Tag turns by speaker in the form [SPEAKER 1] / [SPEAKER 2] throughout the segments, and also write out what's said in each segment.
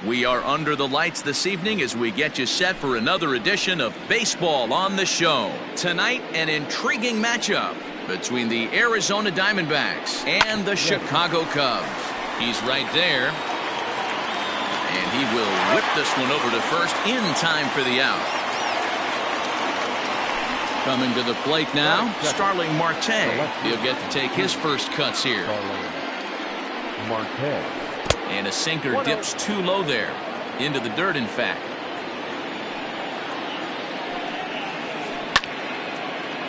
[SPEAKER 1] We are under the lights this evening as we get you set for another edition of Baseball on the Show. Tonight, an intriguing matchup between the Arizona Diamondbacks and the Chicago Cubs. He's right there. And he will whip this one over to first in time for the out. Coming to the plate now, Starling Marte. He'll get to take his first cuts here. And a sinker dips too low there. Into the dirt, in fact.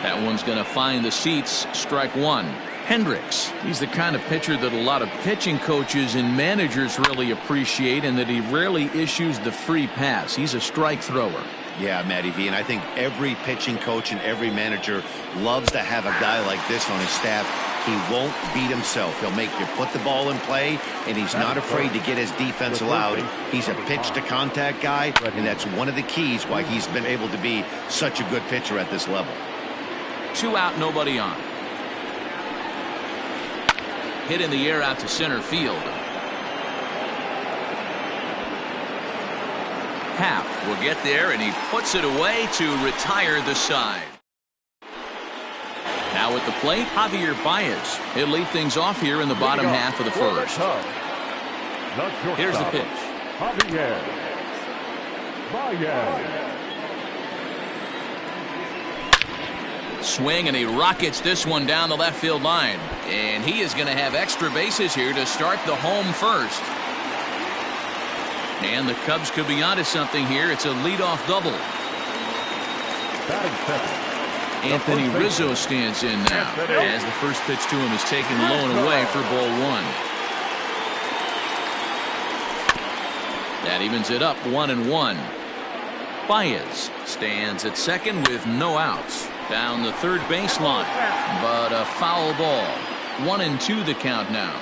[SPEAKER 1] That one's going to find the seats. Strike one. Hendricks. He's the kind of pitcher that a lot of pitching coaches and managers really appreciate, and that he rarely issues the free pass. He's a strike thrower.
[SPEAKER 2] Yeah, Matty V, and I think every pitching coach and every manager loves to have a guy like this on his staff. He won't beat himself. He'll make you put the ball in play, and he's not afraid to get his defense allowed. He's a pitch-to-contact guy, and that's one of the keys why he's been able to be such a good pitcher at this level.
[SPEAKER 1] 2 out, nobody on. Hit in the air out to center field. Happ will get there, and he puts it away to retire the side. Now at the plate, Javier Baez. He'll lead things off here in the bottom half of the first. Here's the pitch.
[SPEAKER 3] Javier Baez.
[SPEAKER 1] Swing, and he rockets this one down the left field line. And he is going to have extra bases here to start the home first. And the Cubs could be onto something here. It's a leadoff double.
[SPEAKER 3] Batting second.
[SPEAKER 1] Anthony Rizzo stands in now as the first pitch to him is taken low and away for ball one. That evens it up 1-1. Baez stands at second with no outs. Down the third baseline, but a foul ball. 1-2 the count now.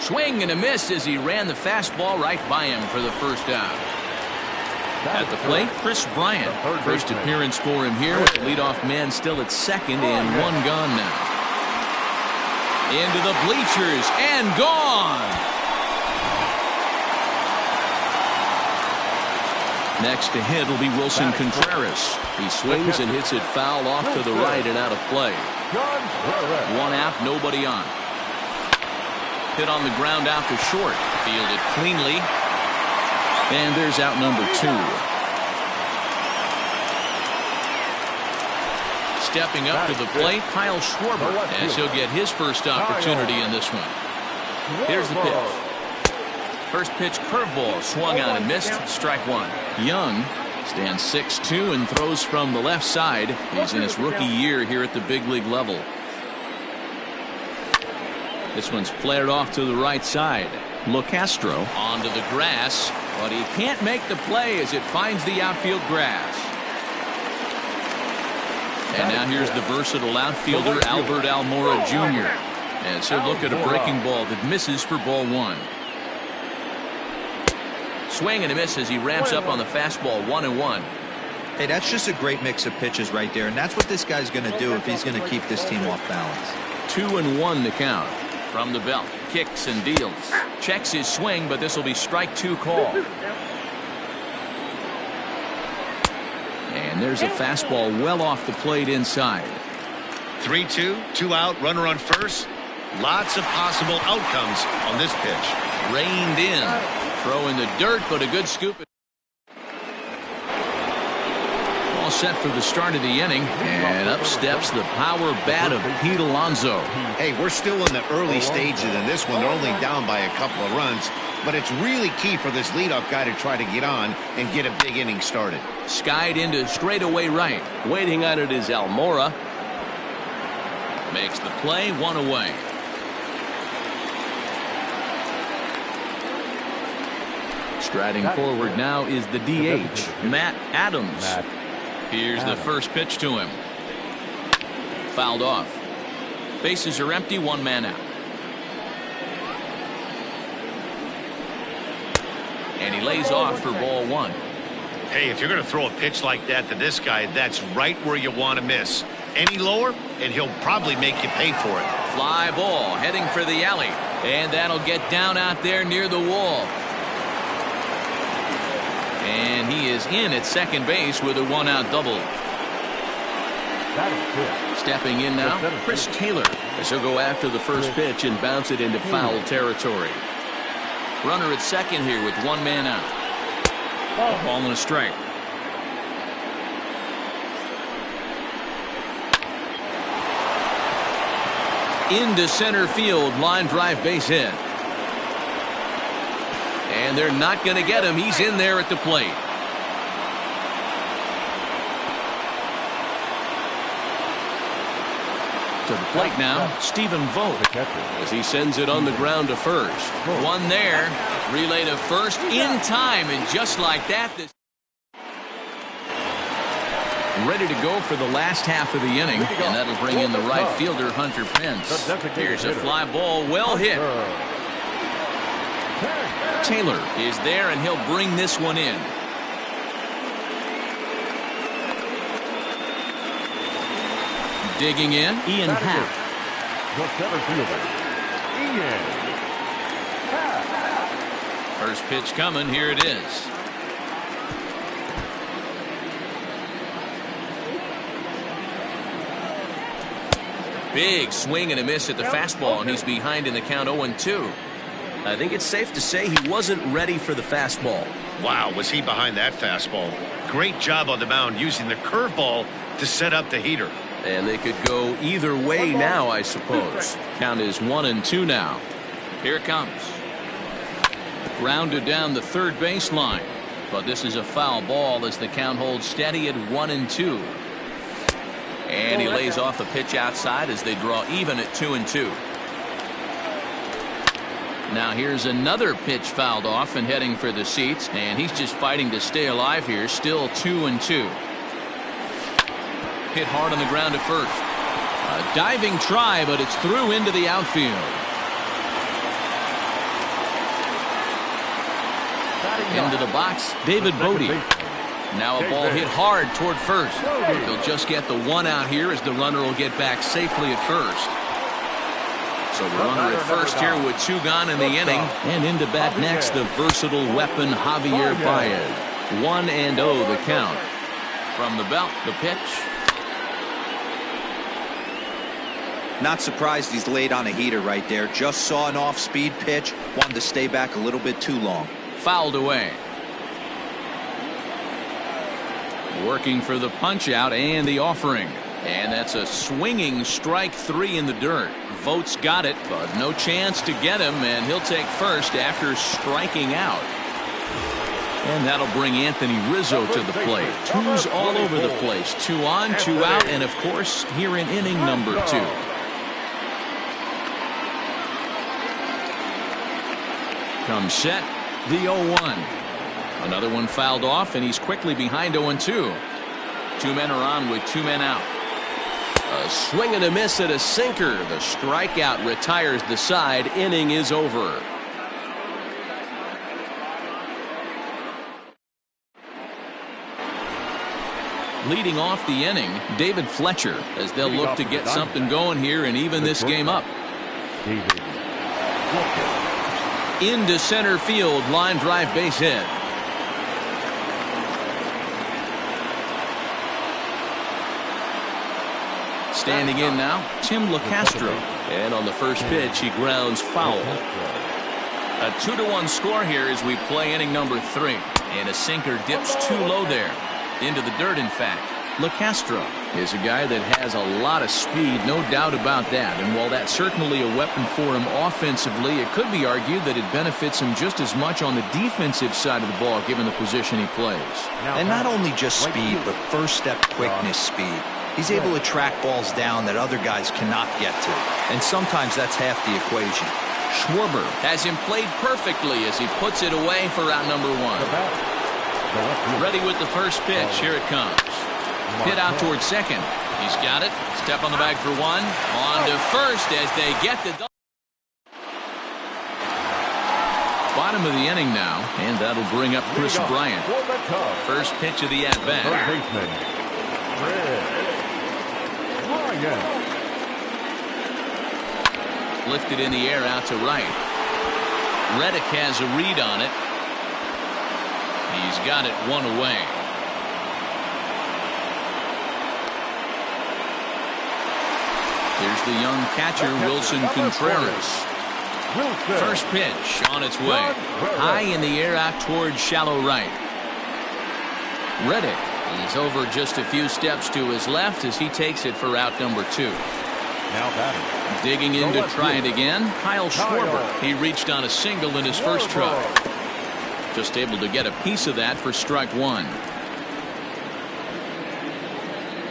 [SPEAKER 1] Swing and a miss as he ran the fastball right by him for the first out. At the plate, Chris Bryant. First appearance for him here with the leadoff man still at second and one gone now. Into the bleachers and gone. Next to hit will be Wilson Contreras. He swings and hits it foul off to the right and out of play. 1 out, nobody on. Hit on the ground out to short. Fielded cleanly. And there's out number 2. Stepping up to the plate, Kyle Schwarber, as he'll get his first opportunity in this one. Here's the pitch. First pitch curveball, swung on and missed. Strike one. Young stands 6'2" and throws from the left side. He's in his rookie year here at the big league level. This one's flared off to the right side. LoCastro onto the grass, but he can't make the play as it finds the outfield grass. And now here's the versatile outfielder Albert Almora Jr. as he'll look at a breaking ball that misses for ball one. Swing and a miss as he ramps up on the fastball. 1-1.
[SPEAKER 4] Hey, that's just a great mix of pitches right there, and that's what this guy's going to do if he's going to keep this team off balance.
[SPEAKER 1] 2-1 the count. From the belt, kicks and deals. Checks his swing, but this will be strike 2 call. And there's a fastball well off the plate inside.
[SPEAKER 2] 3-2, 2 out, runner on first. Lots of possible outcomes on this pitch.
[SPEAKER 1] Reined in. Throw in the dirt, but a good scoop. All set for the start of the inning, and up steps the power bat of Pete Alonso.
[SPEAKER 2] Hey, we're still in the early stages in this one. They're only down by a couple of runs, but it's really key for this leadoff guy to try to get on and get a big inning started.
[SPEAKER 1] Skied into straightaway right. Waiting on it is Almora. Makes the play, 1 away. Striding forward now is the DH, Matt Adams. Here's the first pitch to him. Fouled off. Bases are empty, 1 man out. And he lays off for ball 1.
[SPEAKER 2] Hey, if you're going to throw a pitch like that to this guy, that's right where you want to miss. Any lower, and he'll probably make you pay for it.
[SPEAKER 1] Fly ball heading for the alley. And that'll get down out there near the wall. And he is in at second base with a one-out double. Stepping in now, Chris Taylor, as he'll go after the first pitch and bounce it into foul territory. Runner at second here with one man out. Ball and a strike. Into center field, line drive, base hit. And they're not going to get him. He's in there at the plate. To the plate now, Stephen Vogt, as he sends it on the ground to first. One there, relay to first in time, and just like that, this ready to go for the last half of the inning, and that'll bring in the right fielder, Hunter Pence. Here's a fly ball, well hit. Taylor is there, and he'll bring this one in. Digging in, Ian Happ. First pitch coming, here it is. Big swing and a miss at the fastball, and he's behind in the count 0-2. I think it's safe to say he wasn't ready for the fastball.
[SPEAKER 2] Wow, was he behind that fastball. Great job on the mound using the curveball to set up the heater.
[SPEAKER 1] And they could go either way now, I suppose. Count is 1-2 now. Here it comes. Grounded down the third baseline. But this is a foul ball as the count holds steady at 1-2. And he lays off a pitch outside as they draw even at 2-2. Now here's another pitch fouled off and heading for the seats, and he's just fighting to stay alive here. Still 2-2. Hit hard on the ground to first. A diving try, but it's through into the outfield. Into the box, David Bodie. Now a ball hit hard toward first. They'll just get the one out here as the runner will get back safely at first. So the runner at first here with two gone in the inning. And into bat next, the versatile weapon Javier Baez. 1-0 the count. From the belt, the pitch.
[SPEAKER 4] Not surprised he's laid on a heater right there. Just saw an off-speed pitch. Wanted to stay back a little bit too long.
[SPEAKER 1] Fouled away. Working for the punch out and the offering. And that's a swinging strike three in the dirt. Vogt's got it, but no chance to get him, and he'll take first after striking out. And that'll bring Anthony Rizzo to the plate. Twos all over the place. 2 on, 2 out, and of course here in inning number 2. Comes set, the 0-1. Another one fouled off, and he's quickly behind 0-2. 2 men are on with 2 men out. A swing and a miss at a sinker. The strikeout retires the side. Inning is over. Leading off the inning, David Fletcher, as they'll look to get something going here and even this game up. Into center field, line drive, base hit. Standing in now, Tim LeCastro. And on the first pitch, he grounds foul. A 2-1 score here as we play inning number 3. And a sinker dips too low there. Into the dirt, in fact. LeCastro is a guy that has a lot of speed, no doubt about that. And while that's certainly a weapon for him offensively, it could be argued that it benefits him just as much on the defensive side of the ball, given the position he plays.
[SPEAKER 4] And not only just speed, but first step quickness speed. He's able to track balls down that other guys cannot get to. And sometimes that's half the equation.
[SPEAKER 1] Schwarber has him played perfectly as he puts it away for out number 1. Ready with the first pitch. Here it comes. Hit out towards second. He's got it. Step on the bag for 1. On to first as they get the double. Bottom of the inning now, and that'll bring up Chris Bryant. First pitch of the at-bat. Lifted in the air out to right. Reddick has a read on it. He's got it one away. Here's the young catcher, Wilson Contreras. First pitch on its way. High in the air out towards shallow right. Reddick, he's over just a few steps to his left as he takes it for out number 2.
[SPEAKER 3] Now batting.
[SPEAKER 1] Digging in to try it again, Kyle Schwarber. He reached on a single in his first try. Just able to get a piece of that for strike 1.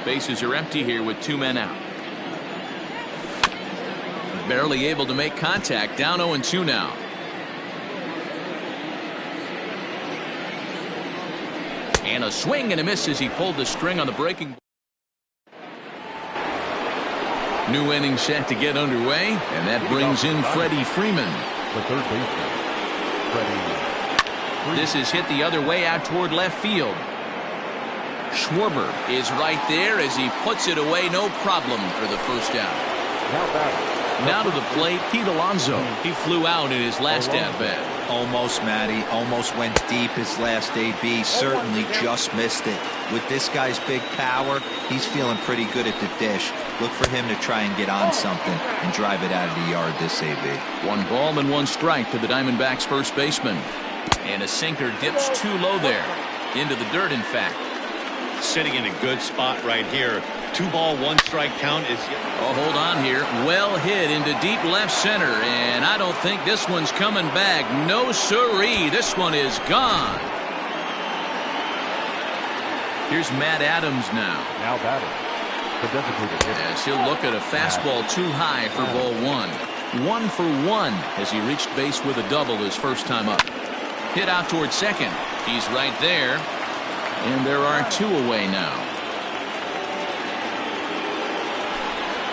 [SPEAKER 1] Bases are empty here with 2 men out. Barely able to make contact. Down 0-2 now. And a swing and a miss as he pulled the string on the breaking ball. New inning set to get underway, and that brings in Freddie Freeman.
[SPEAKER 3] The third baseman, Freddie.
[SPEAKER 1] This is hit the other way out toward left field. Schwarber is right there as he puts it away, no problem for the first out.
[SPEAKER 3] Now batting.
[SPEAKER 1] Now to the plate, Pete Alonso. He flew out in his last at-bat.
[SPEAKER 4] Almost, Matty. Almost went deep his last AB. Certainly just missed it. With this guy's big power, he's feeling pretty good at the dish. Look for him to try and get on something and drive it out of the yard this AB.
[SPEAKER 1] 1 ball and 1 strike to the Diamondbacks first baseman. And a sinker dips too low there. Into the dirt, in fact.
[SPEAKER 2] Sitting in a good spot right here. 2 ball, 1 strike count is.
[SPEAKER 1] Oh, hold on here. Well hit into deep left center, and I don't think this one's coming back. No siree. This one is gone. Here's Matt Adams now.
[SPEAKER 3] Now batting. The designated hitter.
[SPEAKER 1] As he'll look at a fastball too high for ball 1. 1 for 1 as he reached base with a double his first time up. Hit out toward second. He's right there. And there are 2 away now.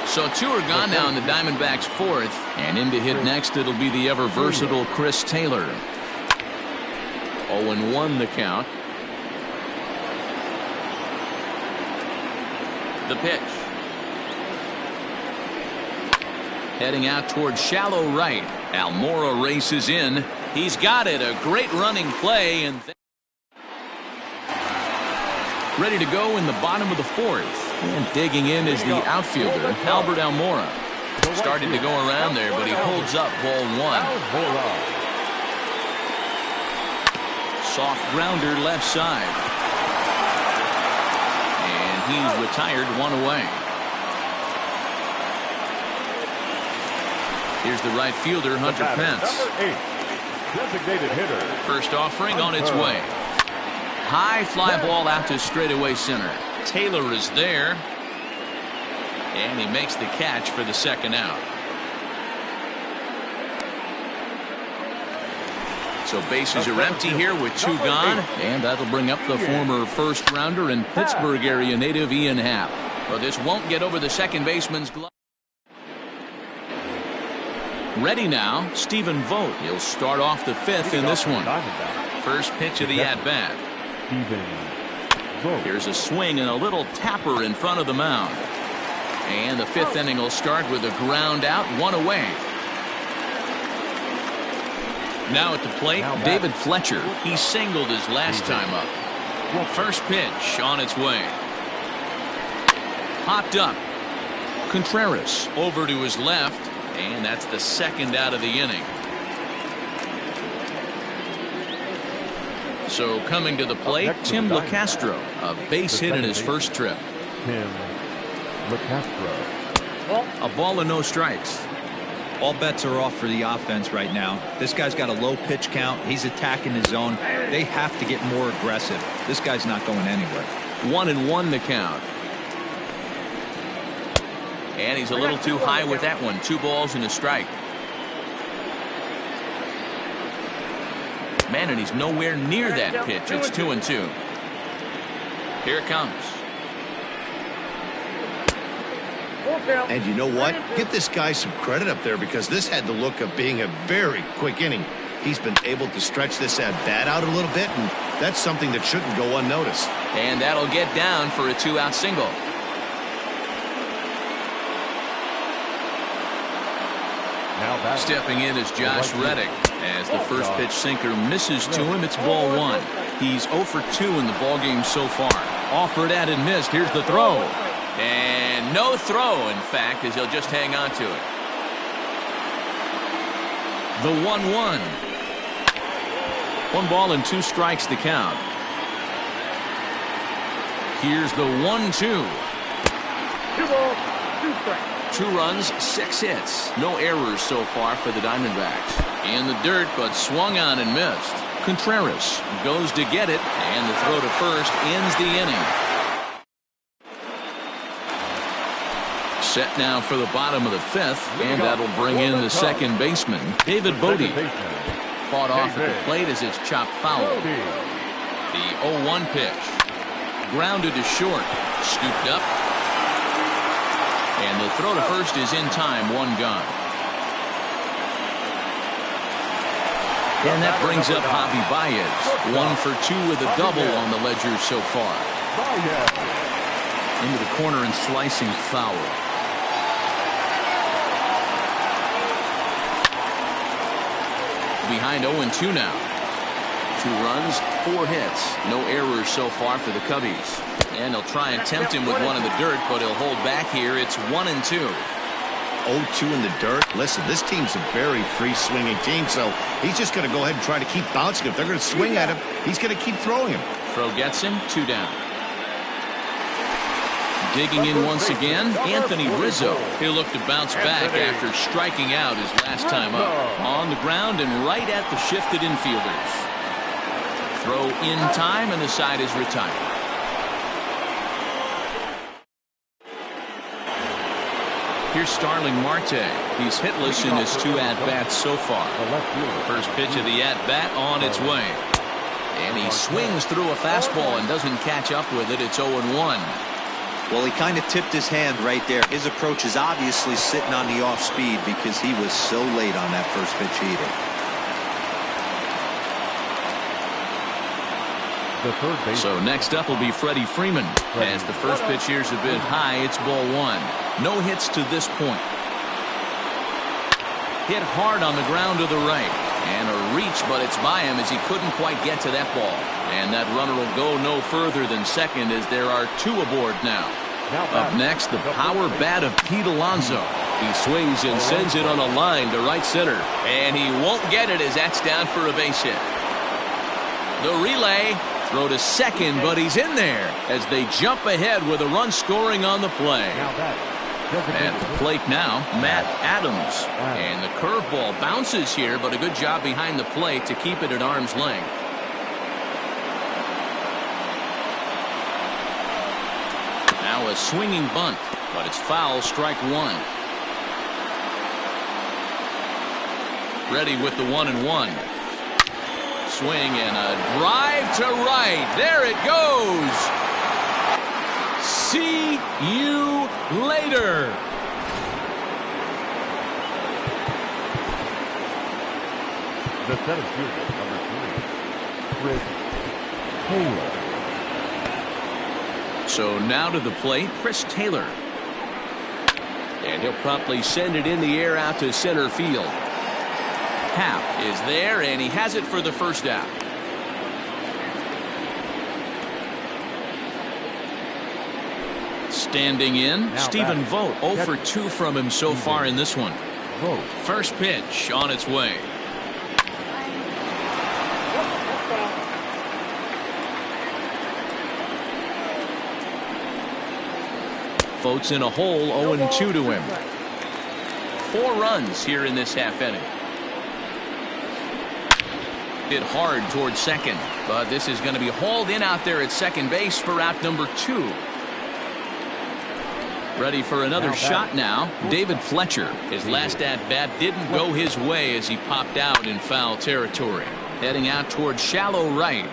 [SPEAKER 1] So 2 are gone now in the Diamondbacks' 4th. And in to hit next, it'll be the ever versatile Chris Taylor. 0-1 the count. The pitch. Heading out towards shallow right. Almora races in. He's got it. A great running play. And ready to go in the bottom of the 4th. And digging in is the outfielder, Albert Almora. Started to go around there, but he holds up ball 1. Soft grounder left side. And he's retired 1 away. Here's the right fielder, Hunter Pence.
[SPEAKER 3] Designated hitter.
[SPEAKER 1] First offering on its way. High fly ball out to straightaway center. Taylor is there. And he makes the catch for the second out. So bases are empty here with 2 gone. And that'll bring up the former first rounder and Pittsburgh area native Ian Happ. But this won't get over the second baseman's glove. Ready now, Stephen Vogt. He'll start off the 5th in this one. First pitch of the at-bat. Here's a swing and a little tapper in front of the mound. And the 5th inning will start with a ground out, 1 away. Now at the plate, David Fletcher. He singled his last time up. First pitch on its way. Popped up. Contreras over to his left. And that's the second out of the inning. So coming to the plate, Tim LeCastro, a base hit in his first trip.
[SPEAKER 3] Tim LeCastro.
[SPEAKER 1] A ball and no strikes.
[SPEAKER 4] All bets are off for the offense right now. This guy's got a low pitch count. He's attacking his zone. They have to get more aggressive. This guy's not going anywhere.
[SPEAKER 1] 1-1 the count. And he's a little too high with that one. 2 balls and a strike. Man, and he's nowhere near that pitch. It's 2-2. Here it comes.
[SPEAKER 2] And you know what? Give this guy some credit up there because this had the look of being a very quick inning. He's been able to stretch this at-bat out a little bit, and that's something that shouldn't go unnoticed.
[SPEAKER 1] And that'll get down for a 2-out single.
[SPEAKER 3] Now batting.
[SPEAKER 1] Stepping in is Josh Reddick. As the first pitch sinker misses to him, it's ball one. He's 0 for 2 in the ballgame so far. Offered at and missed. Here's the throw. And no throw, in fact, as he'll just hang on to it. The 1-1. 1 ball and 2 strikes the count. Here's the 1-2.
[SPEAKER 3] 2 balls, 2 strikes.
[SPEAKER 1] 2 runs, 6 hits. No errors so far for the Diamondbacks. In the dirt, but swung on and missed. Contreras goes to get it, and the throw to first ends the inning. Set now for the bottom of the 5th, and that'll bring in the second baseman, David Bodie. Fought off at the plate as it's chopped foul. The 0-1 pitch. Grounded to short. Scooped up. And the throw to first is in time, 1 gone. And that brings up Javi Baez. 1 for 2 with a double on the ledger so far. Into the corner and slicing foul. Behind 0-2 now. 2 runs, 4 hits. No errors so far for the Cubbies. And they'll try and tempt him with one in the dirt, but he'll hold back here. It's 1-2.
[SPEAKER 2] 0-2 in the dirt. Listen, this team's a very free-swinging team, so he's just going to go ahead and try to keep bouncing. If they're going to swing at him, he's going to keep throwing him.
[SPEAKER 1] Throw gets him, 2 down. Digging in once again, Anthony Rizzo. He'll look to bounce back after striking out his last time up. On the ground and right at the shifted infielders. Throw in time, and the side is retired. Here's Starling Marte. He's hitless in his 2 at-bats so far. First pitch of the at-bat on its way. And he swings through a fastball and doesn't catch up with it. It's 0-1.
[SPEAKER 4] Well, he kind of tipped his hand right there. His approach is obviously sitting on the off speed because he was so late on that first pitch either.
[SPEAKER 1] So next up will be Freddie Freeman. As the first pitch here's a bit high, it's ball 1. No hits to this point. Hit hard on the ground to the right. And a reach, but it's by him as he couldn't quite get to that ball. And that runner will go no further than second as there are 2 aboard now. Up next, the power bat of Pete Alonso. He swings and sends it on a line to right center. And he won't get it as that's down for a base hit. The relay. Throw to second, but he's in there as they jump ahead with a run scoring on the play. At the plate now, Matt Adams. And the curveball bounces here, but a good job behind the plate to keep it at arm's length. Now a swinging bunt, but it's foul, strike 1. Ready with the 1-1. Swing and a drive to right. There it goes. See you later.
[SPEAKER 3] The center fielder, number 3, Chris Taylor.
[SPEAKER 1] So now to the plate, Chris Taylor. And he'll promptly send it in the air out to center field. Happ is there, and he has it for the first out. Standing in, Stephen Vogt. 0 for 2 from him so far in this one. First pitch on its way. Vogt's in a hole, 0-2 to him. 4 runs here in this half inning. Hit hard towards second, but this is going to be hauled in out there at second base for out number 2. Ready for another shot now, David Fletcher. His last at-bat didn't go his way as he popped out in foul territory. Heading out towards shallow right.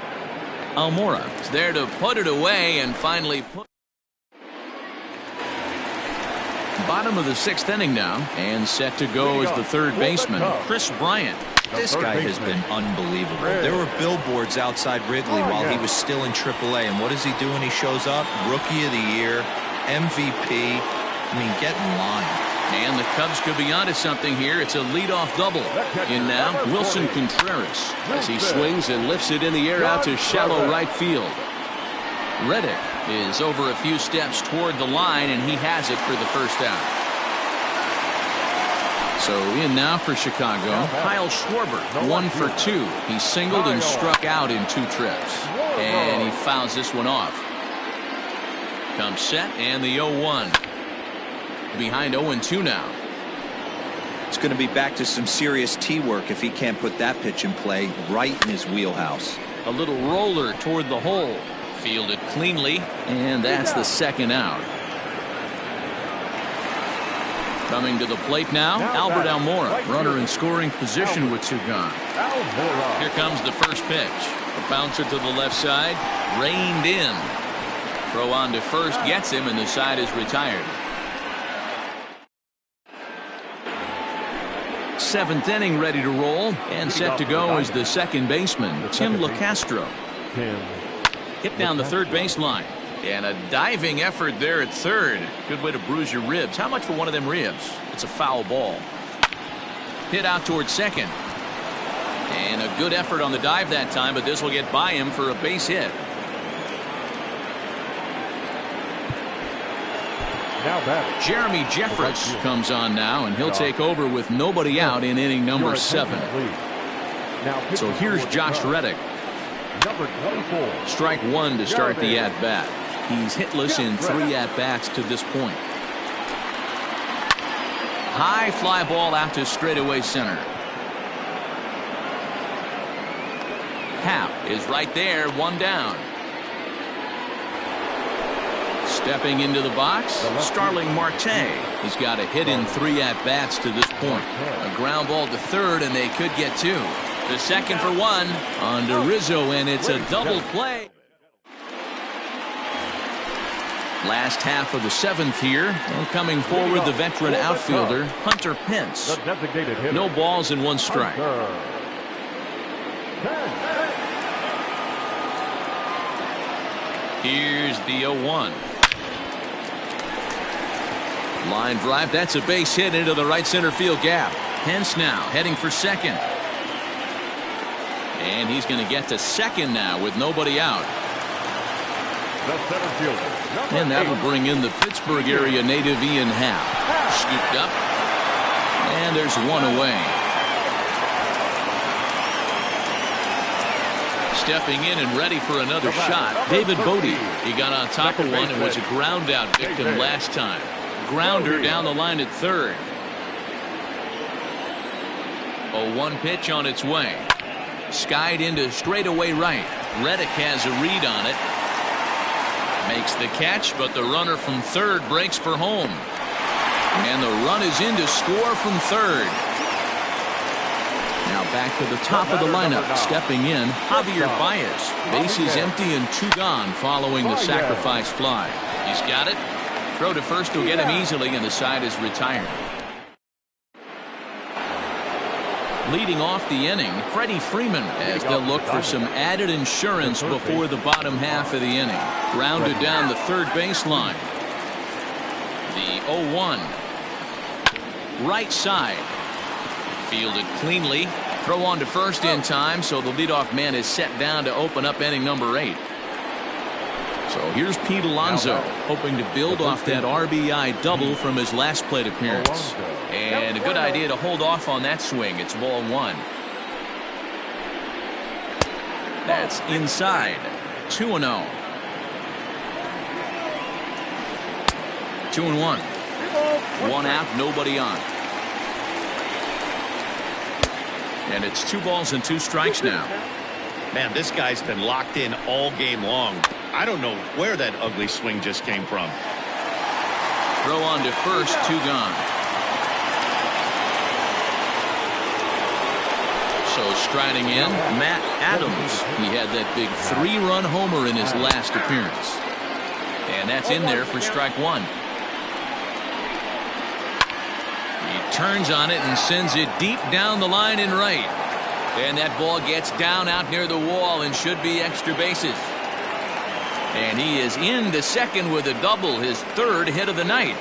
[SPEAKER 1] Almora is there to put it away and finally put. Bottom of the 6th inning now, and set to go as the third baseman, Chris Bryant.
[SPEAKER 4] This guy has been unbelievable. There were billboards outside Wrigley while he was still in AAA, and what does he do when he shows up? Rookie of the Year, MVP. I mean, get in line.
[SPEAKER 1] And the Cubs could be onto something here. It's a leadoff double. In now, Wilson Contreras as he swings and lifts it in the air out to shallow right field. Reddick is over a few steps toward the line, and he has it for the first out. So in now for Chicago, Kyle Schwarber, 1 for 2. He singled and struck out in 2 trips. And he fouls this one off. Comes set and the 0-1. Behind 0-2 now.
[SPEAKER 4] It's going to be back to some serious tee work if he can't put that pitch in play right in his wheelhouse.
[SPEAKER 1] A little roller toward the hole. Fielded cleanly, and that's the second out. Coming to the plate now, Albert Almora, runner in scoring position with 2 gone. Here comes the first pitch. A bouncer to the left side, reined in. Throw on to first gets him, and the side is retired. 7th inning ready to roll, and set to go is the second baseman, Tim LaCastro. Hit down the third baseline. And a diving effort there at third. Good way to bruise your ribs. How much for one of them ribs? It's a foul ball. Hit out towards second. And a good effort on the dive that time, but this will get by him for a base hit. Jeremy Jeffress comes on now, and he'll take over with nobody out in inning number 7. So here's Josh Reddick.
[SPEAKER 3] Number 24.
[SPEAKER 1] Strike 1 to start the at-bat. He's hitless in 3 at-bats to this point. High fly ball out to straightaway center. Happ is right there, 1 down. Stepping into the box, Starling Marte. He's got a hit in 3 at-bats to this point. A ground ball to third, and they could get 2. The second for 1 on to Rizzo, and it's a double play. Last half of the 7th here, and coming forward the veteran outfielder Hunter Pence. No balls and 1 strike. Here's the 0-1. Line drive, that's a base hit into the right center field gap. Pence now heading for second. And he's going to get to second now with nobody out. And that will bring in the Pittsburgh area native Ian Happ. Scooped up. And there's 1 away. Stepping in and ready for another shot, David Bodie. He got on top of one and was a ground out victim last time. Grounder down the line at third. 0-1 pitch on its way. Skied into straightaway right. Reddick has a read on it. Makes the catch, but the runner from third breaks for home. And the run is in to score from third. Now back to the top of the lineup. Stepping in, Javier Baez. Bases empty and 2 gone following the sacrifice fly. He's got it. Throw to first will get him easily, and the side is retired. Leading off the inning, Freddie Freeman, as they'll look for some added insurance before the bottom half of the inning. Grounded down the third baseline. The 0-1. Right side. Fielded cleanly. Throw on to first in time, so the leadoff man is set down to open up inning number 8. So here's Pete Alonso, hoping to build off that RBI double from his last plate appearance. And a good idea to hold off on that swing. It's ball 1. That's inside. 2-0. 2-1. 1 out, nobody on. And it's 2 balls and 2 strikes now.
[SPEAKER 2] Man, this guy's been locked in all game long. I don't know where that ugly swing just came from.
[SPEAKER 1] Throw on to first, 2 gone. So striding in, Matt Adams. He had that big 3-run homer in his last appearance. And that's in there for strike 1. He turns on it and sends it deep down the line in right. And that ball gets down out near the wall and should be extra bases. And he is into second with a double, his 3rd hit of the night.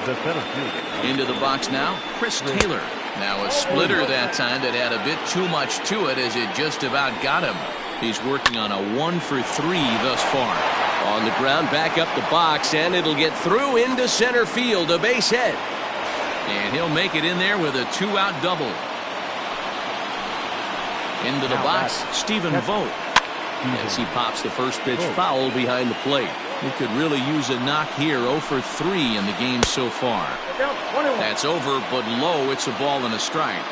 [SPEAKER 3] The center fielder.
[SPEAKER 1] Into the box now, Chris Taylor. Now a splitter that time that had a bit too much to it as it just about got him. He's working on a 1-for-3 thus far.
[SPEAKER 5] On the ground, back up the box, and it'll get through into center field, a base hit.
[SPEAKER 1] And he'll make it in there with a 2-out double. Into the box, Stephen Vogt. As he pops the first pitch foul behind the plate. He could really use a knock here. 0-for-3 in the game so far. That's over, but low. It's a ball and a strike.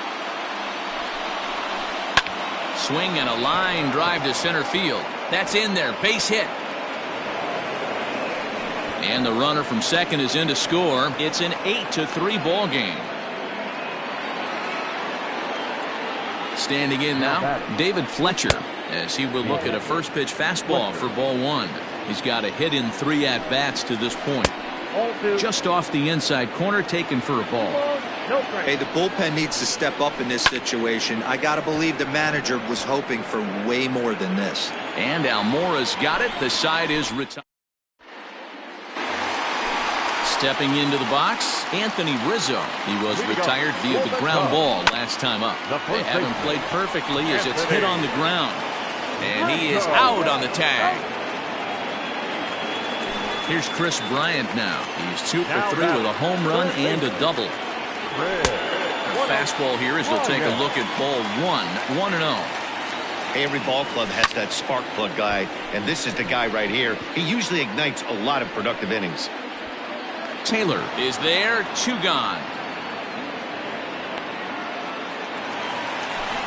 [SPEAKER 1] Swing and a line drive to center field. That's in there. Base hit. And the runner from second is in to score. It's an 8-3 ball game. Standing in now, David Fletcher, as he will look at a first pitch fastball for ball one. He's got a hit in 3 at-bats to this point. Just off the inside corner, taken for a ball.
[SPEAKER 4] Hey, the bullpen needs to step up in this situation. I got to believe the manager was hoping for way more than this.
[SPEAKER 1] And Almora's got it. The side is retired. Stepping into the box, Anthony Rizzo. He was retired via the ground ball last time up. They haven't played perfectly as it's hit on the ground. And he is out on the tag. Here's Chris Bryant now. He's 2-for-3 with a home run and a double. A fastball here as they'll take a look at ball one. 1-0.
[SPEAKER 2] Every ball club has that spark plug guy, and this is the guy right here. He usually ignites a lot of productive innings.
[SPEAKER 1] Taylor is there, 2 gone.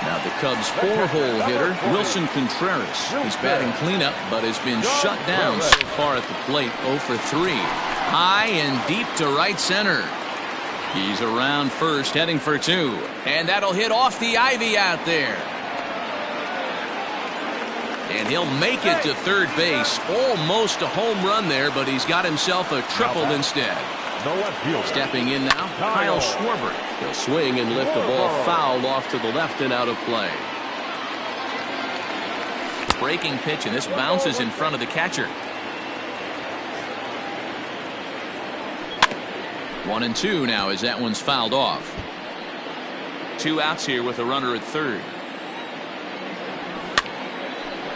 [SPEAKER 1] Now the Cubs' 4-hole hitter, Wilson Contreras. He's batting cleanup, but has been shut down so far at the plate. 0-for-3. High and deep to right center. He's around first, heading for 2. And that'll hit off the ivy out there. And he'll make it to third base. Almost a home run there, but he's got himself a triple instead. Stepping in now, Kyle Schwarber.
[SPEAKER 5] He'll swing and lift the ball foul off to the left and out of play.
[SPEAKER 1] Breaking pitch, and this bounces in front of the catcher. 1-2 now as that one's fouled off. 2 outs here with a runner at third.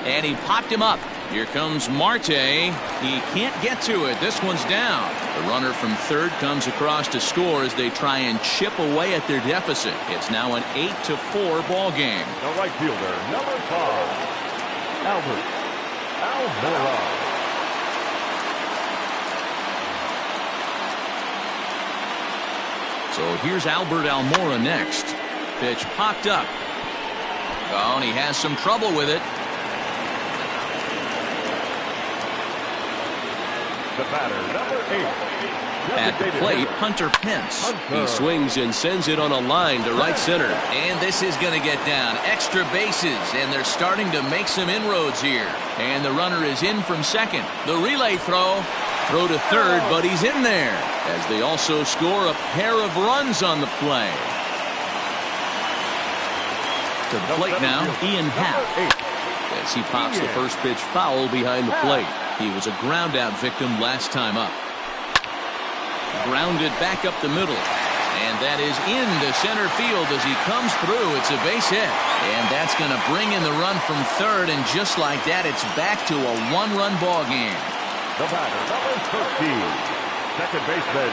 [SPEAKER 1] And he popped him up. Here comes Marte. He can't get to it. This one's down. The runner from third comes across to score as they try and chip away at their deficit. It's now an 8-4 ball game.
[SPEAKER 3] The right fielder, number 5, Albert Almora.
[SPEAKER 1] So here's Albert Almora next. Pitch popped up. Oh, and he has some trouble with it.
[SPEAKER 3] The batter, number 8.
[SPEAKER 1] At the plate, Hunter Pence.
[SPEAKER 5] He swings and sends it on a line to right center.
[SPEAKER 1] And this is going to get down. Extra bases, and they're starting to make some inroads here. And the runner is in from second. The relay throw to third, but he's in there. As they also score a pair of runs on the play. To the plate now, Ian Happ. As he pops the first pitch foul behind the plate. He was a ground-out victim last time up. Grounded back up the middle. And that is into center field as he comes through. It's a base hit. And that's going to bring in the run from third. And just like that, it's back to a 1-run ball game.
[SPEAKER 3] The batter, number 13. Second baseman,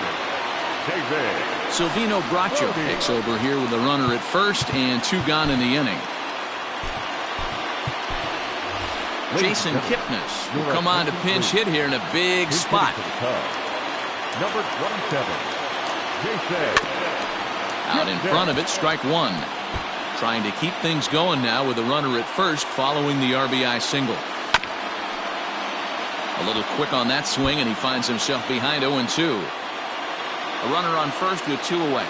[SPEAKER 3] David
[SPEAKER 1] Silvino Bracho takes over here with a runner at first and 2 gone in the inning. Jason Kipnis will come on to pinch hit here in a big spot.
[SPEAKER 3] Number 27, Jason.
[SPEAKER 1] Out in front of it, strike 1. Trying to keep things going now with a runner at first following the RBI single. A little quick on that swing, and he finds himself behind 0-2. A runner on first with 2 away.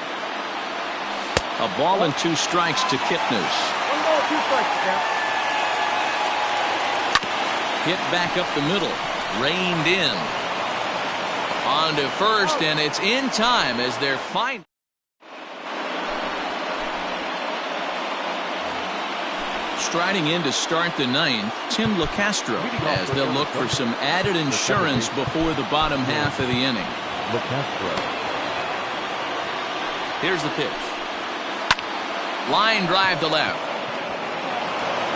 [SPEAKER 1] A ball and 2 strikes to Kipnis.
[SPEAKER 6] 1 ball, 2 strikes, Jeff.
[SPEAKER 1] Hit back up the middle. Reined in. On to first, and it's in time as they're fine. Striding in to start the 9th, Tim LeCastro, as they'll look for some added insurance before the bottom half of the inning.
[SPEAKER 3] LeCastro.
[SPEAKER 1] Here's the pitch. Line drive to left.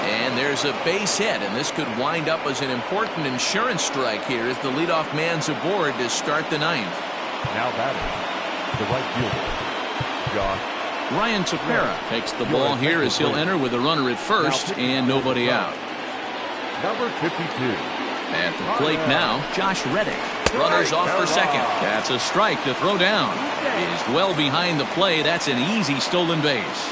[SPEAKER 1] And there's a base hit, and this could wind up as an important insurance strike here as the leadoff man's aboard to start the ninth.
[SPEAKER 3] Now batting, the right fielder, Josh.
[SPEAKER 1] Ryan Tepera takes the ball here as he'll enter with a runner at first and nobody out.
[SPEAKER 3] Number 52.
[SPEAKER 1] At the plate now, Josh Reddick. Runners off for second. That's a strike to throw down. Is well behind the play. That's an easy stolen base.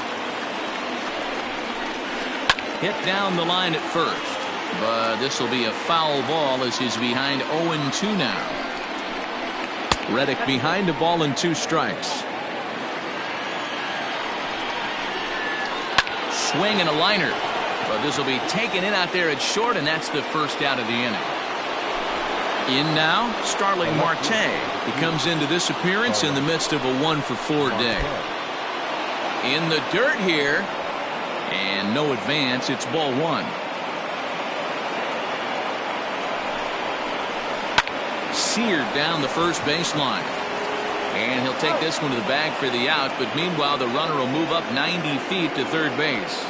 [SPEAKER 1] Hit down the line at first, but this will be a foul ball as he's behind 0-2 now. Reddick behind a ball and 2 strikes. Swing and a liner, but this will be taken in out there at short, and that's the first out of the inning. In now, Starling Marte. He comes into this appearance in the midst of a 1-for-4 day. In the dirt here, and no advance. It's ball 1. Seared down the first baseline. And he'll take this one to the bag for the out, but meanwhile the runner will move up 90 feet to third base.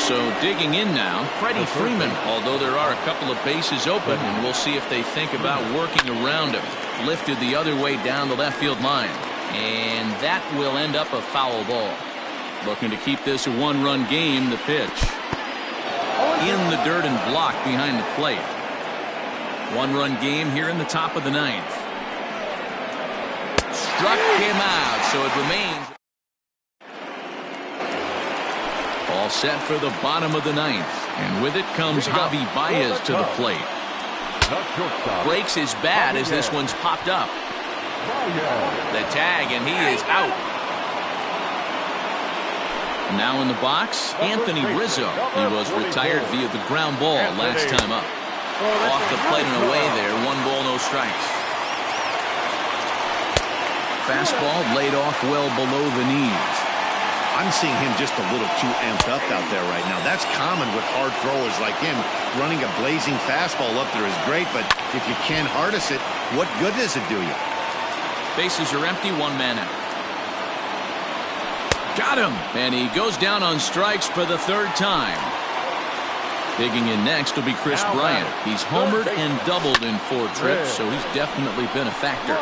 [SPEAKER 1] So digging in now, Freddie Freeman, although there are a couple of bases open, and we'll see if they think about working around him. Lifted the other way down the left field line. And that will end up a foul ball. Looking to keep this a 1-run game, the pitch. In the dirt and blocked behind the plate. 1-run game here in the top of the ninth. Struck him out, so it remains. All set for the bottom of the ninth. And with it comes Javi Baez to the plate. Breaks his bat as this one's popped up. The tag, and he is out. Now in the box, Anthony Rizzo. He was retired via the ground ball last time up. Off the plate and away there. 1 ball, no strikes. Fastball laid off well below the knees.
[SPEAKER 2] I'm seeing him just a little too amped up out there right now. That's common with hard throwers like him. Running a blazing fastball up there is great, but if you can't harness it, what good does it do you?
[SPEAKER 1] Bases are empty, 1 man out. Got him, and he goes down on strikes for the 3rd time. Digging in next will be Chris Bryant. He's homered and doubled in 4 trips, so he's definitely been a factor.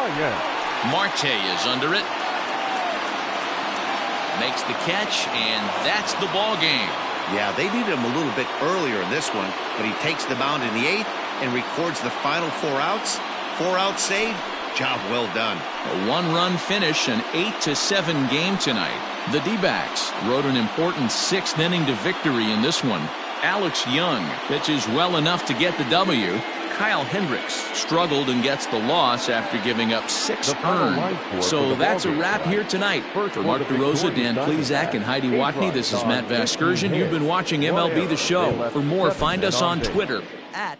[SPEAKER 1] Marte is under it. Makes the catch, and that's the ball game.
[SPEAKER 2] Yeah, they needed him a little bit earlier in this one, but he takes the mound in the 8th and records the final 4 outs. 4-out save. Job well done.
[SPEAKER 1] A 1-run finish, an 8-7 game tonight. The D-backs rode an important 6th inning to victory in this one. Alex Young pitches well enough to get the W. Kyle Hendricks struggled and gets the loss after giving up 6 earned. So that's a wrap here tonight. For Mark DeRosa, Dan Plezak, and Heidi Watney, this is Matt Vasgersian. You've been watching MLB The Show. For more, find us on Twitter at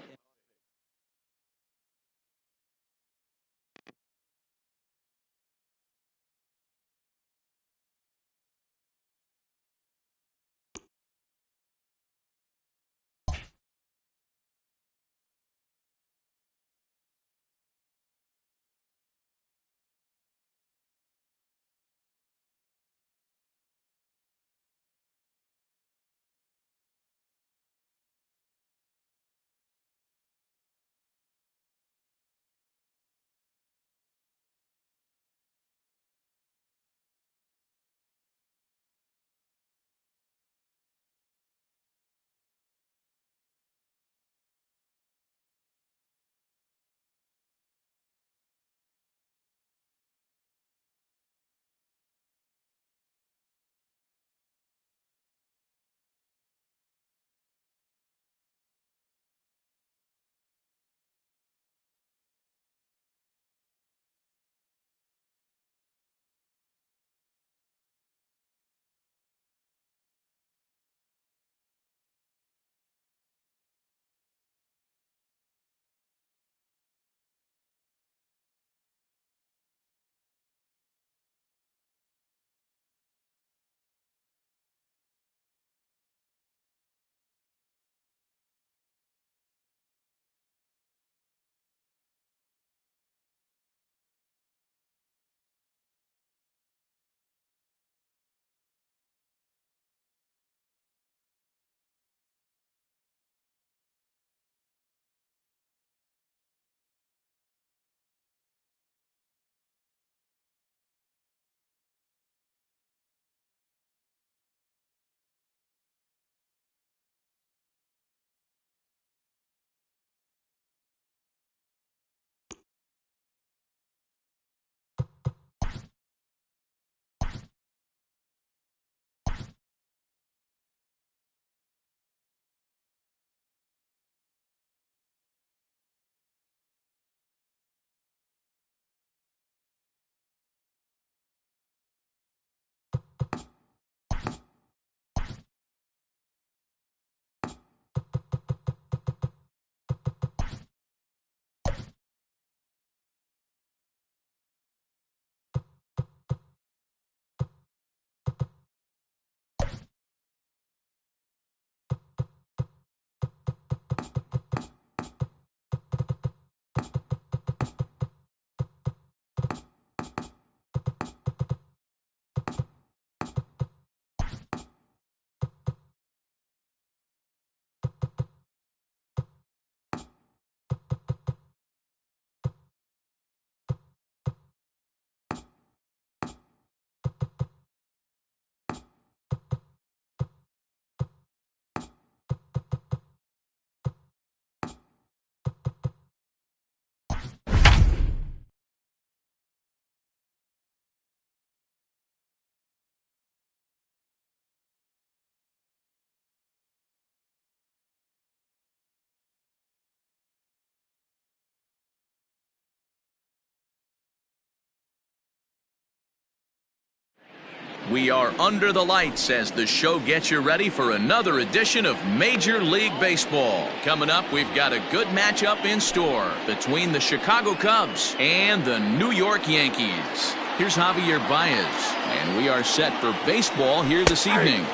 [SPEAKER 1] We are under the lights as the show gets you ready for another edition of Major League Baseball. Coming up, we've got a good matchup in store between the Chicago Cubs and the New York Yankees. Here's Javier Baez, and we are set for baseball here this evening.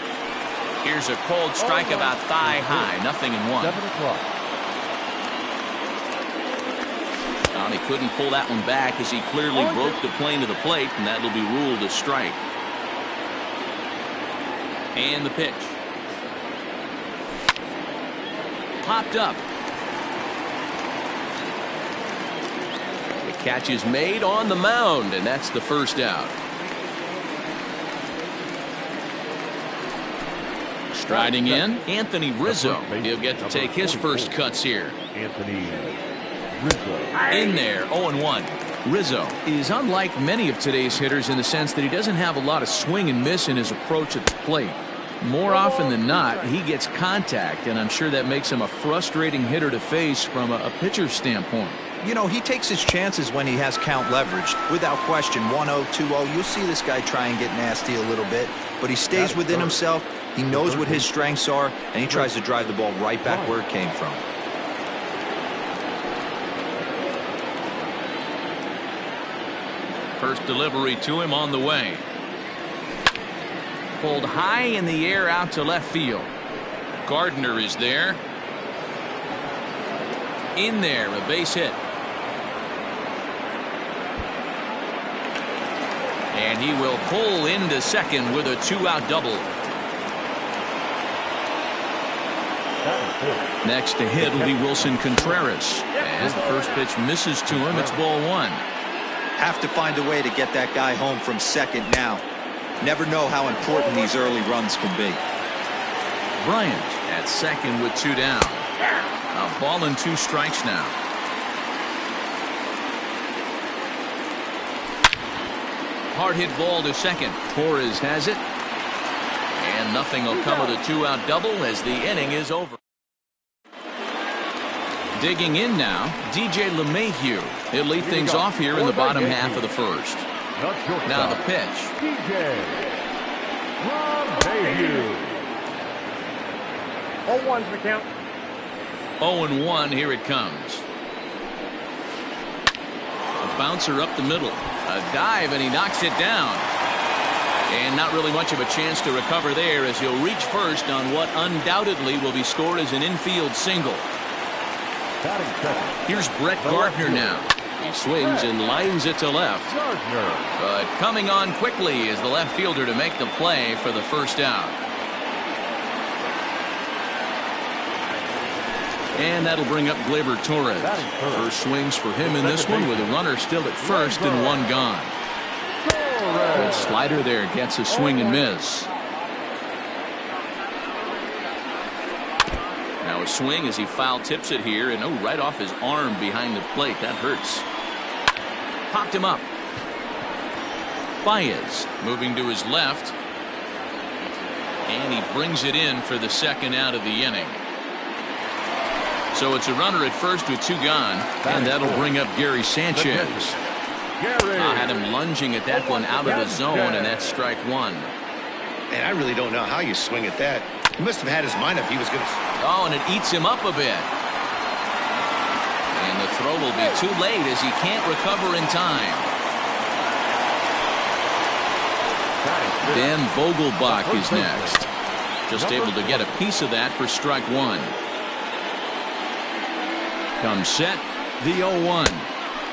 [SPEAKER 1] Here's a cold strike about thigh high, 0-1.
[SPEAKER 3] 7 o'clock.
[SPEAKER 1] Well, he couldn't pull that one back as he clearly broke the plane to the plate, and that'll be ruled a strike. And the pitch. Popped up. The catch is made on the mound, and that's the first out. Striding in, Anthony Rizzo. He'll get to take his first cuts here.
[SPEAKER 3] Anthony Rizzo.
[SPEAKER 1] In there, 0-1. Rizzo is unlike many of today's hitters in the sense that he doesn't have a lot of swing and miss in his approach at the plate. More often than not, he gets contact, and I'm sure that makes him a frustrating hitter to face from a pitcher's standpoint.
[SPEAKER 4] You know, he takes his chances when he has count leveraged. Without question, 1-0, 2-0, you'll see this guy try and get nasty a little bit, but he stays within himself. He knows what his strengths are, and he tries to drive the ball right back where it came from.
[SPEAKER 1] First delivery to him on the way. Pulled high in the air out to left field. Gardner is there. In there, a base hit. And he will pull into second with a 2-out double. Next to hit will be Wilson Contreras. As the first pitch misses to him, it's ball 1.
[SPEAKER 4] Have to find a way to get that guy home from second now. Never know how important these early runs can be.
[SPEAKER 1] Bryant at second with 2 down. A ball and 2 strikes now. Hard hit ball to second. Torres has it. And nothing will come with a 2-out double as the inning is over. Digging in now, DJ LeMahieu. He'll lead things off here in the bottom half of the first. Now the pitch.
[SPEAKER 3] DJ LeMahieu.
[SPEAKER 6] 0-1's the count.
[SPEAKER 1] 0-1, here it comes. A bouncer up the middle. A dive, and he knocks it down. And not really much of a chance to recover there as he'll reach first on what undoubtedly will be scored as an infield single. Here's Brett Gardner now. He swings and lines it to left. But coming on quickly is the left fielder to make the play for the first out. And that'll bring up Gleyber Torres. First swings for him in this one with a runner still at first and 1 gone. The slider there gets a swing and miss. Now a swing as he foul tips it here, and right off his arm behind the plate. That hurts. Popped him up. Baez moving to his left. And he brings it in for the second out of the inning. So it's a runner at first with 2 gone, and that'll bring up Gary Sanchez. Had him lunging at that one out of the zone, and that's strike 1.
[SPEAKER 2] And I really don't know how you swing at that. He must have had his mind up. He was going to...
[SPEAKER 1] Oh, and it eats him up a bit. And the throw will be too late as he can't recover in time. Dan Vogelbach is next. Just able to get a piece of that for strike 1. Comes set, the 0-1.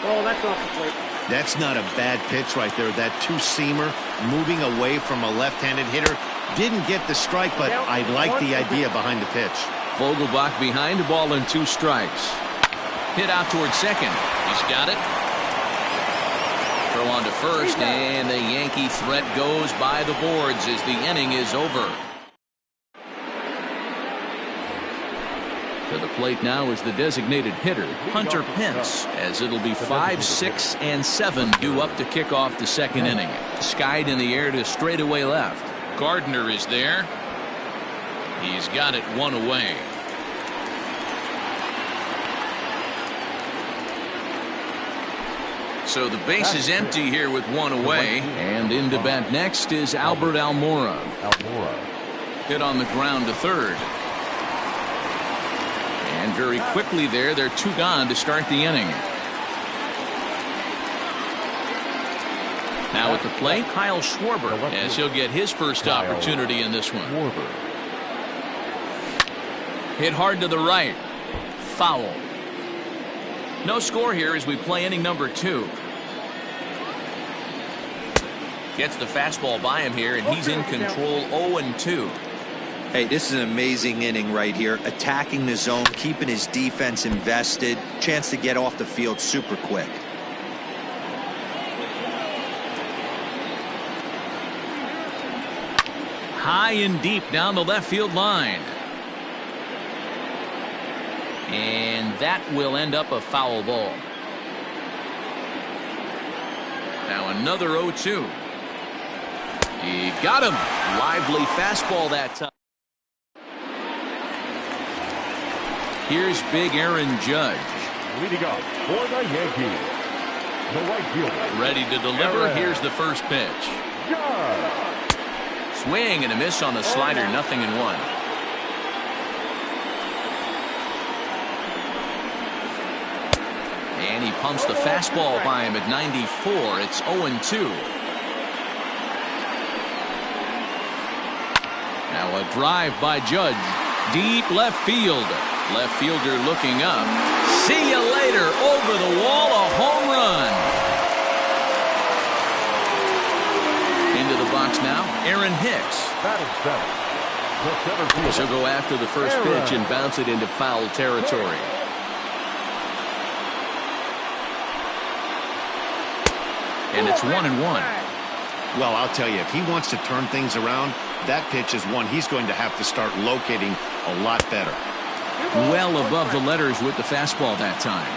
[SPEAKER 6] Oh, that's off the plate.
[SPEAKER 2] That's not a bad pitch right there. That 2-seamer moving away from a left-handed hitter. Didn't get the strike, but I like the idea behind the pitch.
[SPEAKER 1] Vogelbach behind, a ball and 2 strikes. Hit out towards second. He's got it. Throw on to first, and the Yankee threat goes by the boards as the inning is over. To the plate now is the designated hitter, Hunter Pence, as it'll be 5, 6, and 7 due up to kick off the second inning. Skied in the air to straightaway left. Gardner is there. He's got it 1 away. So the base is empty here with one away. And in to bat next is Albert Almora. Hit on the ground to third. And very quickly there, they're 2 gone to start the inning. Now at the plate, Kyle Schwarber, as he'll get his first opportunity in this one. Hit hard to the right. Foul. No score here as we play inning number 2. Gets the fastball by him here, and he's in control 0-2.
[SPEAKER 4] Hey, this is an amazing inning right here. Attacking the zone, keeping his defense invested. Chance to get off the field super quick.
[SPEAKER 1] High and deep down the left field line. And that will end up a foul ball. Now another 0-2. He got him. Lively fastball that time. Here's big Aaron Judge.
[SPEAKER 3] Leading up for the Yankees, the right fielder.
[SPEAKER 1] Ready to deliver. Here's the first pitch.
[SPEAKER 3] Judge.
[SPEAKER 1] Swing and a miss on the slider. 0-1. And he pumps the fastball by him at 94. It's 0-2. Now a drive by Judge. Deep left field. Left fielder looking up. See you later. Over the wall. A home run. Into the box now. Aaron Hicks. She'll go after the first pitch and bounce it into foul territory. And it's 1-1.
[SPEAKER 2] Well, I'll tell you, if he wants to turn things around, that pitch is one he's going to have to start locating a lot better.
[SPEAKER 1] Well above the letters with the fastball that time.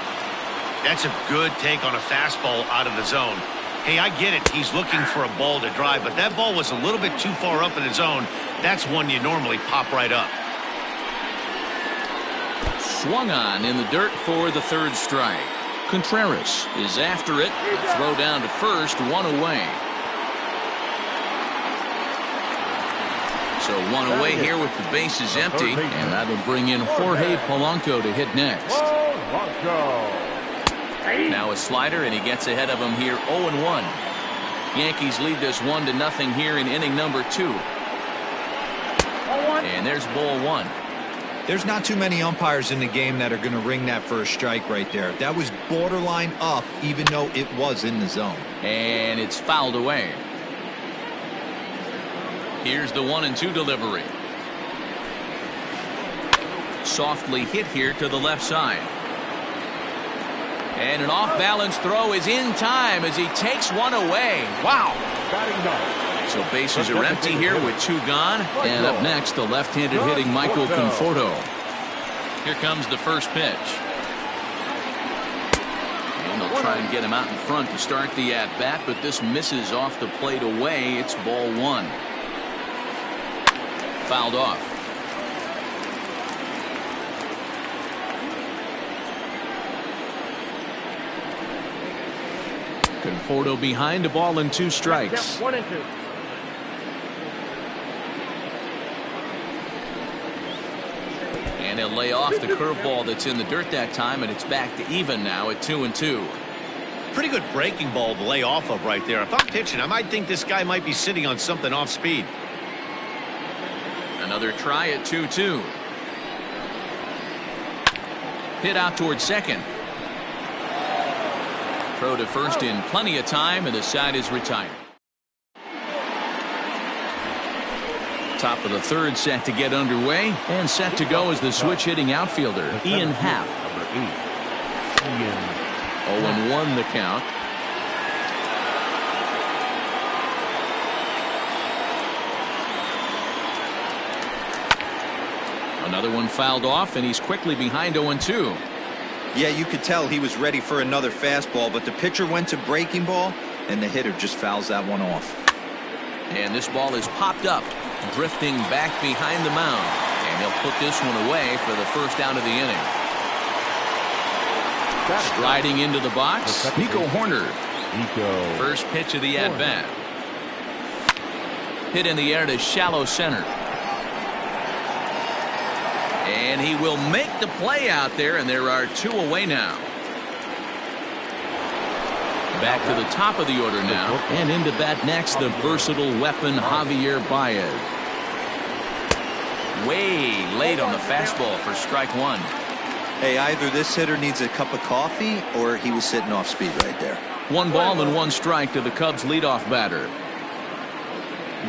[SPEAKER 2] That's a good take on a fastball out of the zone. Hey, I get it. He's looking for a ball to drive, but that ball was a little bit too far up in the zone. That's one you normally pop right up.
[SPEAKER 1] Swung on in the dirt for the third strike. Contreras is after it. A throw down to first, 1 away. So 1 away here with the bases empty, and that'll bring in Jorge Polanco to hit next. Now a slider, and he gets ahead of him here 0-1. Yankees lead this 1-0 here in inning number 2. And there's ball 1.
[SPEAKER 4] There's not too many umpires in the game that are going to ring that first strike right there. That was borderline up, even though it was in the zone.
[SPEAKER 1] And it's fouled away. Here's the 1-2 delivery. Softly hit here to the left side. And an off-balance throw is in time as he takes one away. Wow. So bases are empty here with 2 gone. And up next, the left-handed hitting Michael Conforto. Here comes the first pitch. And they'll try and get him out in front to start the at-bat, but this misses off the plate away. It's ball 1. Fouled off. Conforto behind, a ball and 2 strikes.
[SPEAKER 6] 1-2.
[SPEAKER 1] And he'll lay off the curveball that's in the dirt that time, and it's back to even now at 2-2.
[SPEAKER 2] Pretty good breaking ball to lay off of right there. If I'm pitching, I might think this guy might be sitting on something off speed.
[SPEAKER 1] Another try at 2-2. Hit out towards second. Throw to first in plenty of time, and the side is retired. Top of the third set to get underway, and set to go is the switch hitting outfielder Ian Happ. 0-1 the count. Another one fouled off, and he's quickly behind 0-2.
[SPEAKER 4] Yeah, you could tell he was ready for another fastball, but the pitcher went to breaking ball, and the hitter just fouls that one off.
[SPEAKER 1] And this ball is popped up, drifting back behind the mound. And he'll put this one away for the first out of the inning. Striding into the box, Nico Horner.
[SPEAKER 3] Nico.
[SPEAKER 1] First pitch of the at-bat. Hit in the air to shallow center. And he will make the play out there, and there are 2 away now. Back to the top of the order now, and into bat next, the versatile weapon Javier Baez. Way late on the fastball for strike 1.
[SPEAKER 4] Hey, either this hitter needs a cup of coffee or he was sitting off speed right there.
[SPEAKER 1] 1 ball and 1 strike to the Cubs leadoff batter.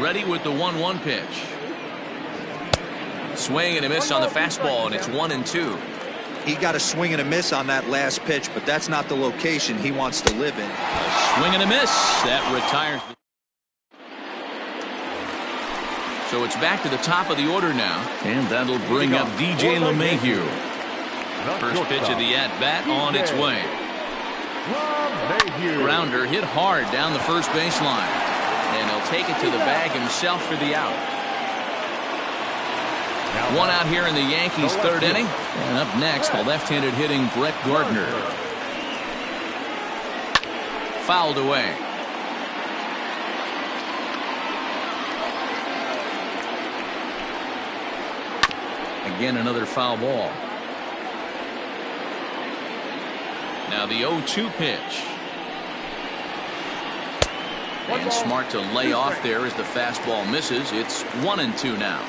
[SPEAKER 1] Ready with the 1-1 pitch. Swing and a miss on the fastball, and it's 1-2.
[SPEAKER 4] He got a swing and a miss on that last pitch, but that's not the location he wants to live in.
[SPEAKER 1] A swing and a miss. That retires. So it's back to the top of the order now, and that'll bring up DJ LeMahieu. First pitch of the at-bat on its way. Grounder hit hard down the first baseline, and he'll take it to the bag himself for the out. 1 out here in the Yankees' 3rd inning. And up next, the left-handed hitting Brett Gardner. Fouled away. Again, another foul ball. Now the 0-2 pitch. And smart to lay off there as the fastball misses. It's 1-2 now.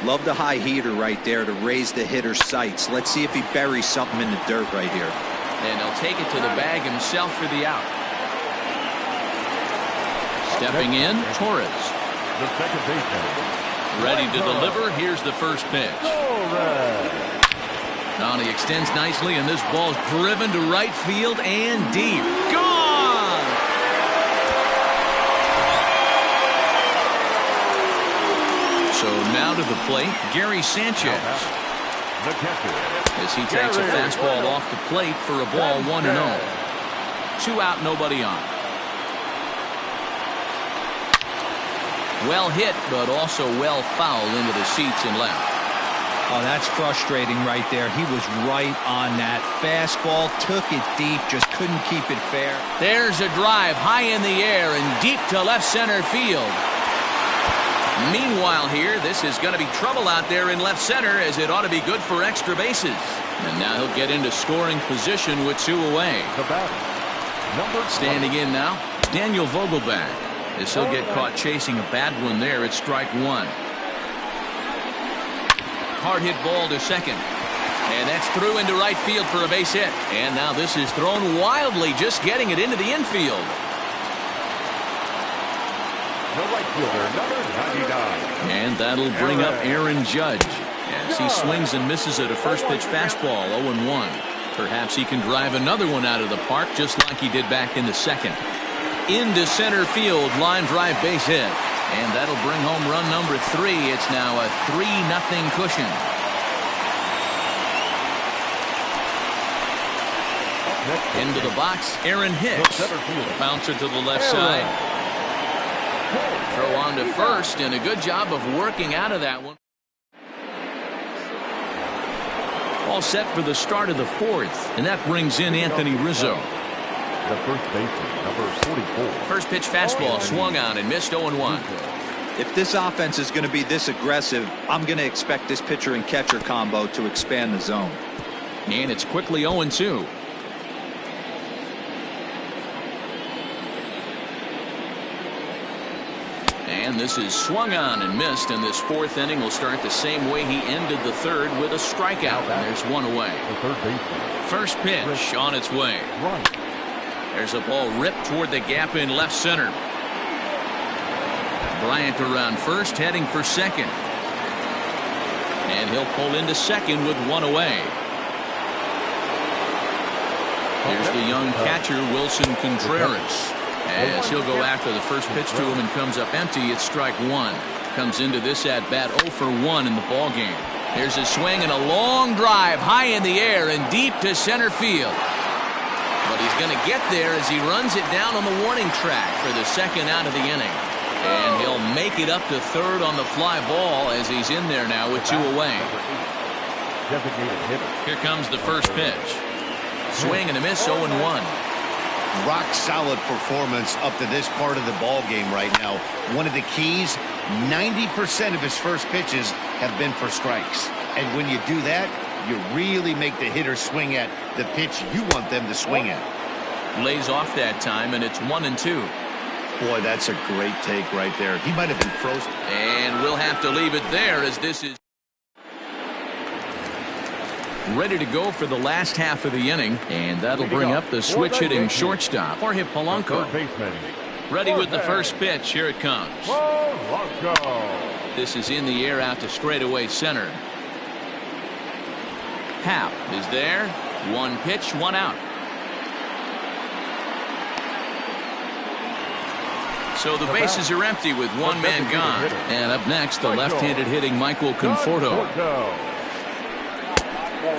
[SPEAKER 4] Love the high heater right there to raise the hitter's sights. Let's see if he buries something in the dirt right here.
[SPEAKER 1] And he'll take it to the bag himself for the out. Stepping in, Torres.
[SPEAKER 3] The second baseman.
[SPEAKER 1] Ready to deliver. Here's the first pitch. Now he extends nicely, and this ball's driven to right field and deep. Gone! So now to the plate, Gary Sanchez.
[SPEAKER 3] The catcher.
[SPEAKER 1] As he takes a fastball off the plate for a ball 1-0. 2 out, nobody on. Well hit, but also well fouled into the seats and left.
[SPEAKER 4] Oh, that's frustrating right there. He was right on that. Fastball, took it deep, just couldn't keep it fair.
[SPEAKER 1] There's a drive high in the air and deep to left center field. Meanwhile here, this is going to be trouble out there in left center, as it ought to be good for extra bases. And now he'll get into scoring position with 2 away.
[SPEAKER 3] The batter.
[SPEAKER 1] Standing in now, Daniel Vogelbach. As he'll get caught chasing a bad one there at strike 1. Hard hit ball to second. And that's through into right field for a base hit. And now this is thrown wildly, just getting it into the infield.
[SPEAKER 3] The right fielder, number 99.
[SPEAKER 1] And that'll bring up Aaron Judge as he swings and misses at a first pitch fastball, 0-1. Perhaps he can drive another one out of the park, just like he did back in the second. Into center field, line drive base hit. And that'll bring home run number 3. It's now a 3-0 cushion. Into the box, Aaron Hicks. Bouncer to the left side. Throw on to first, and a good job of working out of that one. All set for the start of the 4th, and that brings in Anthony Rizzo.
[SPEAKER 3] The first baseman, number 44.
[SPEAKER 1] First pitch fastball swung on and missed 0-1.
[SPEAKER 4] If this offense is going to be this aggressive, I'm going to expect this pitcher and catcher combo to expand the zone.
[SPEAKER 1] And it's quickly 0-2. And this is swung on and missed, and this 4th inning will start the same way he ended the 3rd, with a strikeout, and there's 1 away.
[SPEAKER 3] The third baseman.
[SPEAKER 1] First pitch on its way.
[SPEAKER 3] Right.
[SPEAKER 1] There's a ball ripped toward the gap in left center. Bryant around first, heading for second. And he'll pull into second with 1 away. Here's the young catcher, Wilson Contreras. As he'll go after the first pitch to him and comes up empty, it's strike 1. Comes into this at bat 0 for 1 in the ball game. There's a swing and a long drive high in the air and deep to center field. But he's going to get there as he runs it down on the warning track for the 2nd out of the inning. And he'll make it up to 3rd on the fly ball as he's in there now with 2 away.
[SPEAKER 3] Designated hitter.
[SPEAKER 1] Here comes the first pitch. Swing and a miss, 0-1.
[SPEAKER 2] Rock solid performance up to this part of the ball game right now. One of the keys, 90% of his first pitches have been for strikes. And when you do that, you really make the hitter swing at the pitch you want them to swing at.
[SPEAKER 1] Lays off that time, and it's 1-2.
[SPEAKER 2] Boy, that's a great take right there. He might have been frozen.
[SPEAKER 1] And we'll have to leave it there as this is ready to go for the last half of the inning, and that'll bring up the switch hitting shortstop, Jorge Polanco. Ready with the first pitch. Here it comes. This is in the air out to straightaway center. Happ is there. One pitch, one out. So the bases are empty with one man gone. And up next, the left-handed hitting Michael Conforto.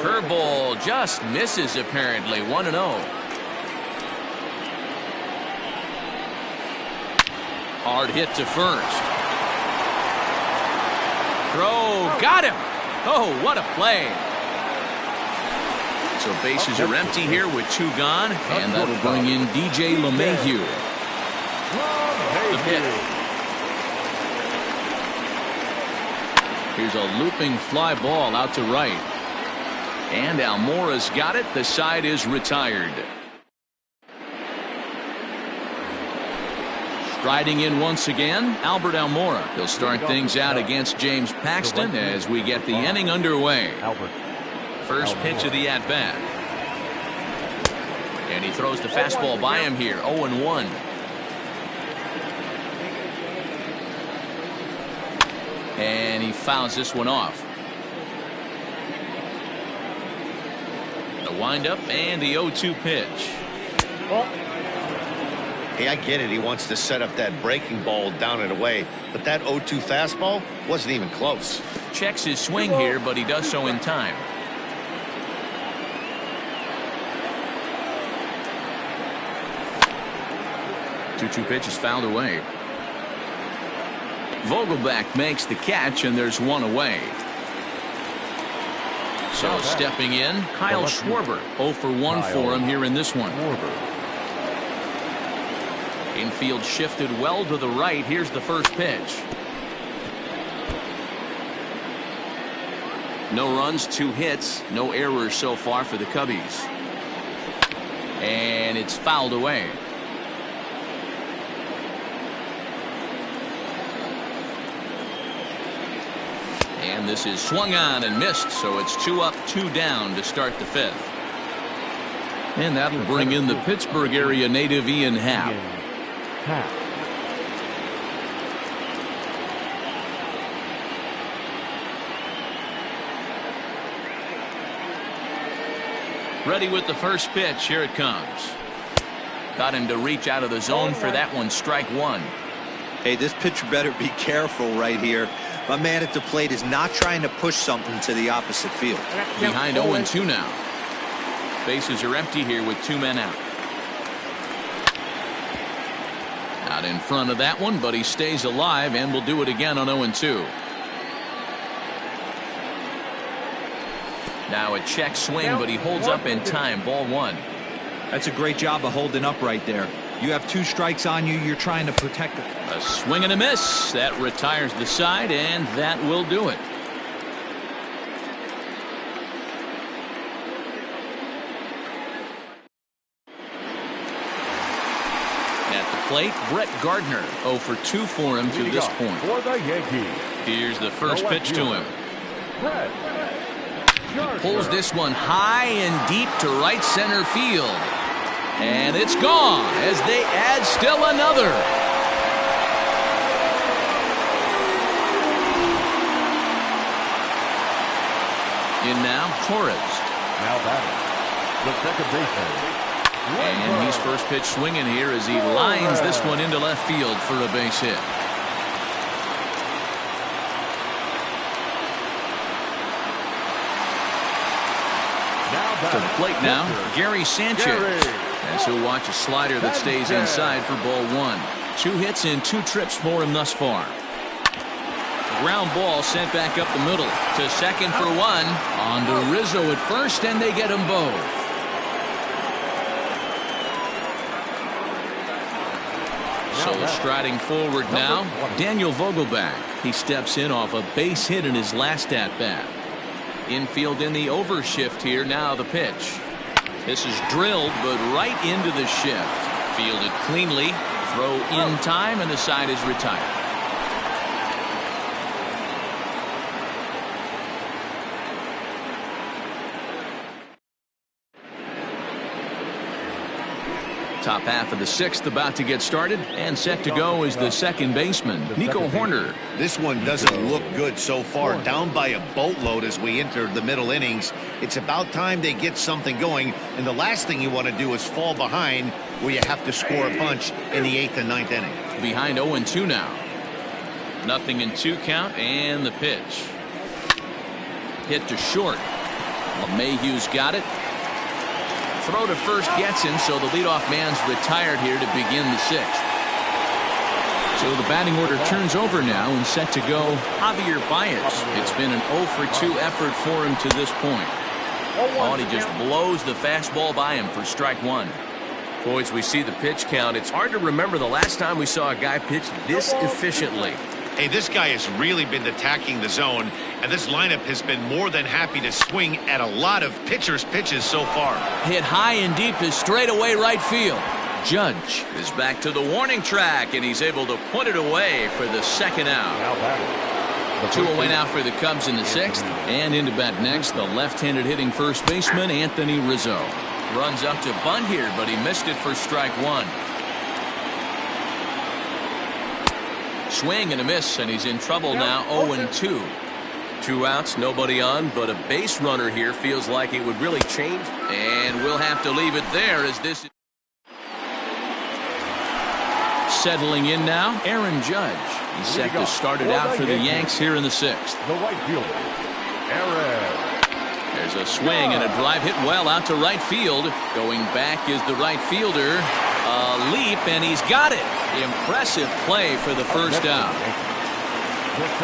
[SPEAKER 1] Curveball just misses apparently. 1-0. Hard hit to first. Throw, got him. Oh, what a play. So bases are empty here with two gone, and that'll bring in DJ LeMahieu. The pitch. Here's a looping fly ball out to right. And Almora's got it. The side is retired. Striding in once again, Albert Almora. He'll start things out against James Paxton as we get the inning underway. First pitch of the at-bat. And he throws the fastball by him here. 0-1. And he fouls this one off. The windup and the 0-2 pitch.
[SPEAKER 2] Hey, I get it. He wants to set up that breaking ball down and away. But that 0-2 fastball wasn't even close.
[SPEAKER 1] Checks his swing here, but he does so in time. Two pitch is fouled away. Vogelbach makes the catch, and there's one away. So stepping in, Kyle Schwarber. 0 for 1 for him here in this one. Infield shifted well to the right. Here's the first pitch. No runs, 2 hits, no errors so far for the Cubbies. And it's fouled away. And this is swung on and missed, so it's 2 up, 2 down to start the 5th. And that'll bring in the Pittsburgh area native Ian Happ. Ready with the first pitch. Here it comes. Got him to reach out of the zone for that one. Strike 1.
[SPEAKER 4] Hey, this pitcher better be careful right here. My man at the plate is not trying to push something to the opposite field.
[SPEAKER 1] Behind 0-2 now. Bases are empty here with 2 men out. Out in front of that one, but he stays alive and will do it again on 0-2. Now a check swing, but he holds up in time. Ball 1.
[SPEAKER 4] That's a great job of holding up right there. You have 2 strikes on you. You're trying to protect it.
[SPEAKER 1] A swing and a miss. That retires the side, and that will do it. At the plate, Brett Gardner. 0 for 2 for him to this point.
[SPEAKER 3] For the Yankees.
[SPEAKER 1] Here's the first pitch to him. Pulls this one high and deep to right center field. And it's gone as they add still another. In now, Torres.
[SPEAKER 3] Now batting, the second baseman.
[SPEAKER 1] And he's first pitch swinging here as he lines this one into left field for a base hit. To the plate now, Gary Sanchez. As he'll watch a slider that stays inside for ball 1. 2 hits and 2 trips for him thus far. Ground ball sent back up the middle to second for 1. On to Rizzo at first, and they get them both. So striding forward now, Daniel Vogelback. He steps in off a base hit in his last at-bat. Infield in the overshift here. Now the pitch. This is drilled, but right into the shift. Fielded cleanly. Throw in time, and the side is retired. Top half of the sixth about to get started, and set to go is the second baseman, Nico Horner.
[SPEAKER 2] This one doesn't look good so far. Down by a boatload as we enter the middle innings. It's about time they get something going, and the last thing you want to do is fall behind where you have to score a bunch in the 8th and 9th inning.
[SPEAKER 1] Behind 0-2 now. 0-2 count, and the pitch. Hit to short. LeMahieu's got it. Throw to first gets him, so the leadoff man's retired here to begin the sixth. So the batting order turns over now, and set to go Javier Baez. It's been an 0-for-2 effort for him to this point. Oh, and he just blows the fastball by him for strike one.
[SPEAKER 5] Boys, we see the pitch count. It's hard to remember the last time we saw a guy pitch this efficiently.
[SPEAKER 2] Hey, this guy has really been attacking the zone, and this lineup has been more than happy to swing at a lot of pitchers' pitches so far.
[SPEAKER 1] Hit high and deep to straightaway right field. Judge is back to the warning track, and he's able to put it away for the second out. 2 away now for the Cubs in the sixth, and into bat next, the left-handed hitting first baseman, Anthony Rizzo. Runs up to bunt here, but he missed it for strike one. Swing and a miss, and he's in trouble now. 0-2.
[SPEAKER 5] 2 outs, nobody on, but a base runner here feels like it would really change.
[SPEAKER 1] And we'll have to leave it there as this is settling in now. Aaron Judge. He's set to start it out for the Yanks here in the sixth.
[SPEAKER 3] The right fielder, Aaron.
[SPEAKER 1] There's a swing and a drive hit well out to right field. Going back is the right fielder. A leap, and he's got it. Impressive play for the first out.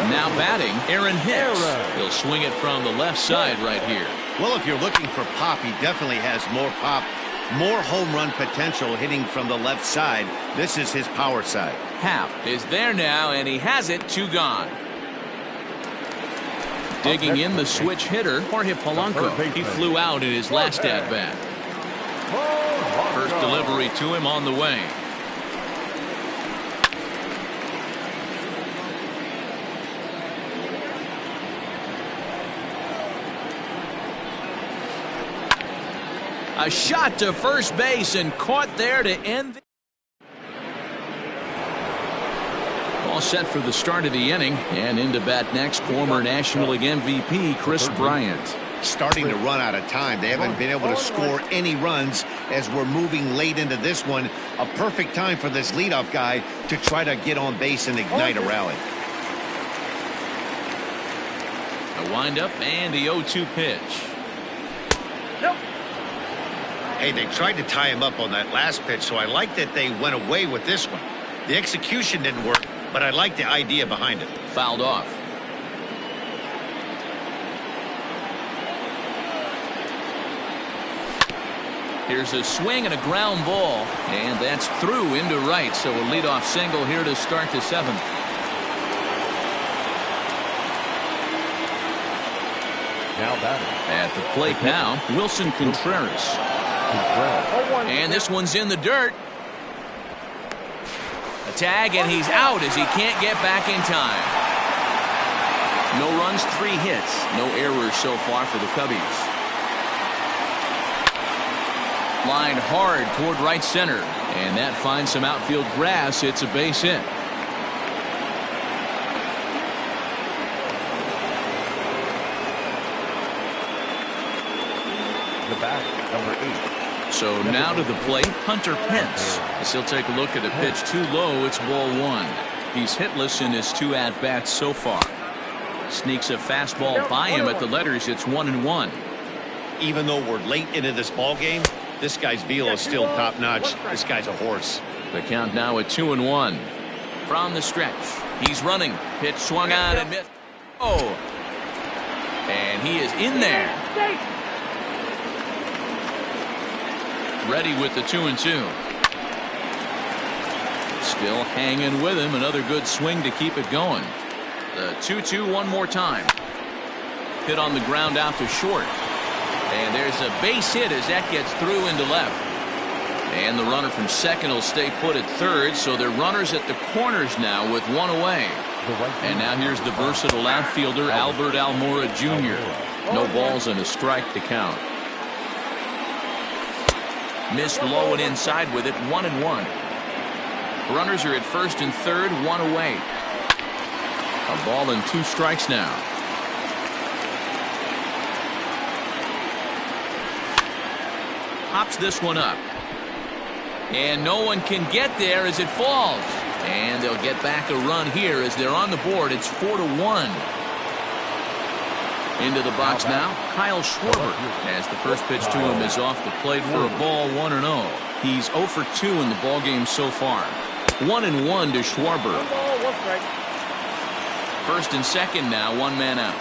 [SPEAKER 1] Now batting, Aaron Hicks. He'll swing it from the left side right here.
[SPEAKER 2] Well, if you're looking for pop, he definitely has more pop, more home run potential hitting from the left side. This is his power side.
[SPEAKER 1] Happ is there now, and he has it. 2 gone. Digging in the switch hitter, Jorge Polanco. He flew out in his last at-bat. First delivery to him on the way. A shot to first base and caught there to end. All set for the start of the inning, and into bat next, former National League MVP Chris Bryant.
[SPEAKER 2] Starting to run out of time. They haven't been able to score any runs as we're moving late into this one. A perfect time for this leadoff guy to try to get on base and ignite a rally.
[SPEAKER 1] A windup and the 0-2 pitch.
[SPEAKER 2] Hey, they tried to tie him up on that last pitch, so I like that they went away with this one. The execution didn't work, but I like the idea behind it.
[SPEAKER 1] Fouled off. Here's a swing and a ground ball, and that's through into right, so a leadoff single here to start the seventh.
[SPEAKER 3] Now batting.
[SPEAKER 1] At the plate now, Wilson Contreras. And this one's in the dirt. A tag, and he's out as he can't get back in time. No runs, 3 hits. No errors so far for the Cubbies. Line hard toward right center, and that finds some outfield grass. It's a base hit.
[SPEAKER 3] The back, number 8.
[SPEAKER 1] So now to the plate, Hunter Pence. As he'll take a look at a pitch too low, it's ball 1. He's hitless in his 2 at-bats so far. Sneaks a fastball by him at the letters. It's 1-1.
[SPEAKER 2] Even though we're late into this ball game, this guy's velo is still top-notch. This guy's a horse.
[SPEAKER 1] The count now at 2-1. From the stretch, he's running. Pitch swung on and missed. Oh, and he is in there. Ready with the 2-2. Still hanging with him. Another good swing to keep it going. The 2-2 one more time. Hit on the ground out to short. And there's a base hit as that gets through into left. And the runner from second will stay put at third, so they're runners at the corners now with one away. And now here's the versatile outfielder Albert Almora Jr. No balls and a strike to count. Missed low and inside with it, 1-1. Runners are at first and third, one away. A ball and 2 strikes now. Hops this one up. And no one can get there as it falls. And they'll get back a run here as they're on the board. It's 4-1. Into the box now, Kyle Schwarber, as the first pitch to him is off the plate for a ball, 1-0. He's 0 for 2 in the ball game so far. 1-1 to Schwarber. First and second now, one man out.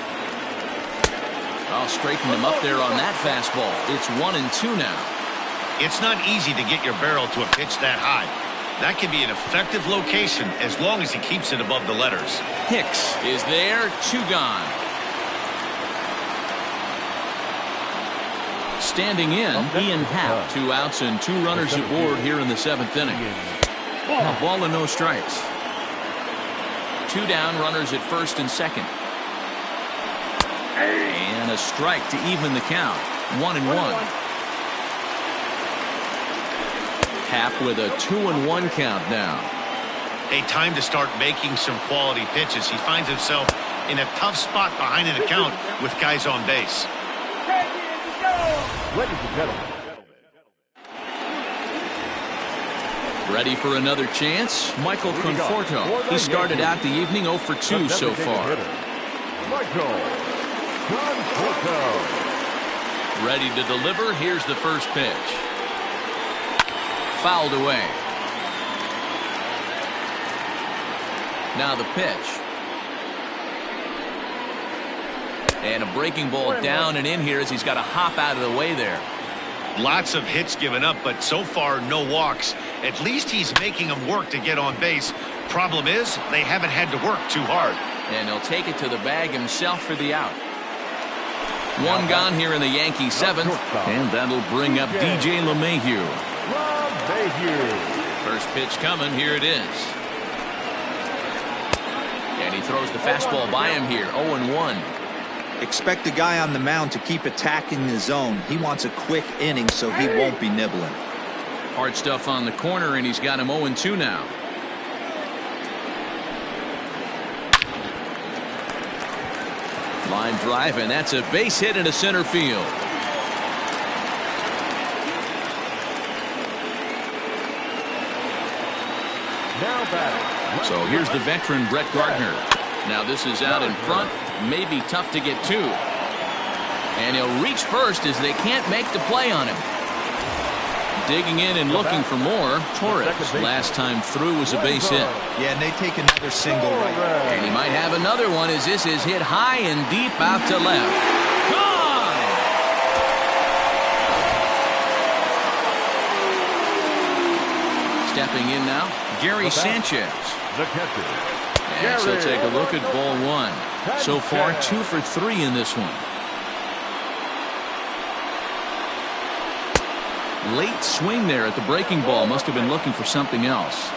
[SPEAKER 1] I'll straighten him up there on that fastball. It's 1-2 now.
[SPEAKER 2] It's not easy to get your barrel to a pitch that high. That can be an effective location as long as he keeps it above the letters.
[SPEAKER 1] Hicks is there, 2 gone. Standing in, Ian Happ. 2 outs and 2 runners aboard here in the 7th inning. A ball and no strikes. 2 down, runners at first and second. And a strike to even the count. 1-1. Happ with a 2-1 count now.
[SPEAKER 2] A time to start making some quality pitches. He finds himself in a tough spot behind an account with guys on base.
[SPEAKER 3] Ladies and gentlemen.
[SPEAKER 1] Ready for another chance? Michael Conforto. He started out the evening 0 for 2 so far.
[SPEAKER 3] Michael Conforto.
[SPEAKER 1] Ready to deliver. Here's the first pitch. Fouled away. Now the pitch. And a breaking ball down and in here as he's got to hop out of the way there.
[SPEAKER 2] Lots of hits given up, but so far no walks. At least he's making them work to get on base. Problem is, they haven't had to work too hard.
[SPEAKER 1] And he'll take it to the bag himself for the out. 1 gone here in the Yankee 7th. And that'll bring up DJ LeMahieu. First pitch coming. Here it is. And he throws the fastball by him here. 0-1.
[SPEAKER 4] Expect the guy on the mound to keep attacking the zone. He wants a quick inning so he won't be nibbling.
[SPEAKER 1] Hard stuff on the corner, and he's got him 0-2 now. Line drive, and that's a base hit into center field.
[SPEAKER 3] Now batting.
[SPEAKER 1] So here's the veteran Brett Gardner. Now this is out in front. May be tough to get to. And he'll reach first as they can't make the play on him. Digging in and looking for more. Torres, last time through, was a base hit.
[SPEAKER 4] Yeah, and they take another single right.
[SPEAKER 1] And he might have another one as this is hit high and deep out to left. Gone! Stepping in now, Gary Sanchez.
[SPEAKER 3] The catcher.
[SPEAKER 1] And so take a look at ball 1. So far 2 for 3 in this one. Late swing there at the breaking ball. Must have been looking for something else.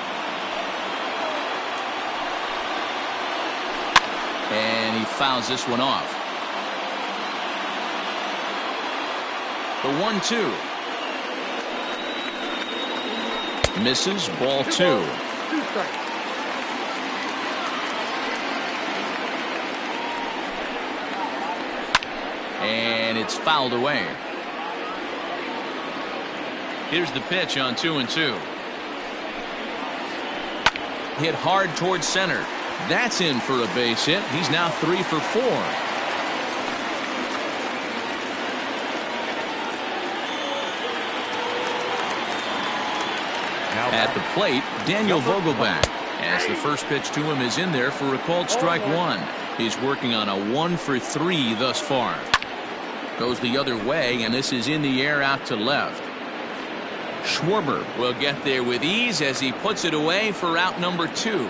[SPEAKER 1] And he fouls this one off. The 1-2. Misses, ball 2. And it's fouled away. Here's the pitch on 2-2. Hit hard towards center. That's in for a base hit. He's now 3 for 4. At the plate, Daniel Vogelbach. As the first pitch to him is in there for a called strike 1. He's working on a 1 for 3 thus far. Goes the other way, and this is in the air out to left. Schwarber will get there with ease as he puts it away for out number 2.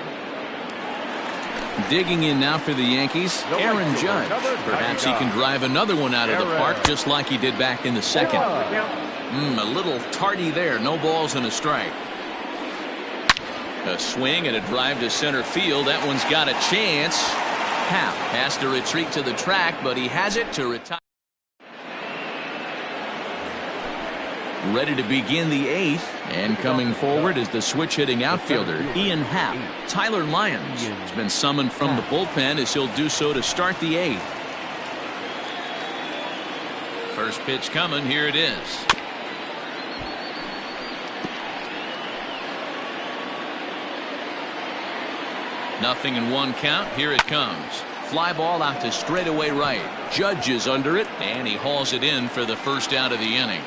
[SPEAKER 1] Digging in now for the Yankees, Aaron Judge. Perhaps he can drive another one out of the park just like he did back in the second. A little tardy there. No balls and a strike. A swing and a drive to center field. That one's got a chance. Happ has to retreat to the track, but he has it to retire. Ready to begin the 8th, and coming forward is the switch-hitting outfielder, Ian Happ. Tyler Lyons has been summoned from the bullpen as he'll do so to start the 8th. First pitch coming. Here it is. Nothing in 1 count. Here it comes. Fly ball out to straightaway right. Judge is under it, and he hauls it in for the first out of the inning.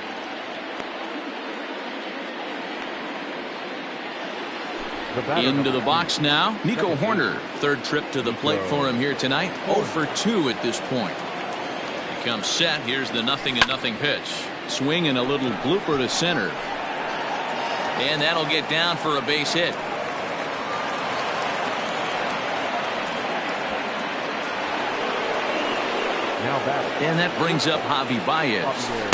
[SPEAKER 1] Into the box now, Nico Horner. Third trip to the plate for him here tonight. 0 for 2 at this point. He comes set. Here's the 0-0 pitch. Swing and a little blooper to center. And that'll get down for a base hit. And that brings up Javi Baez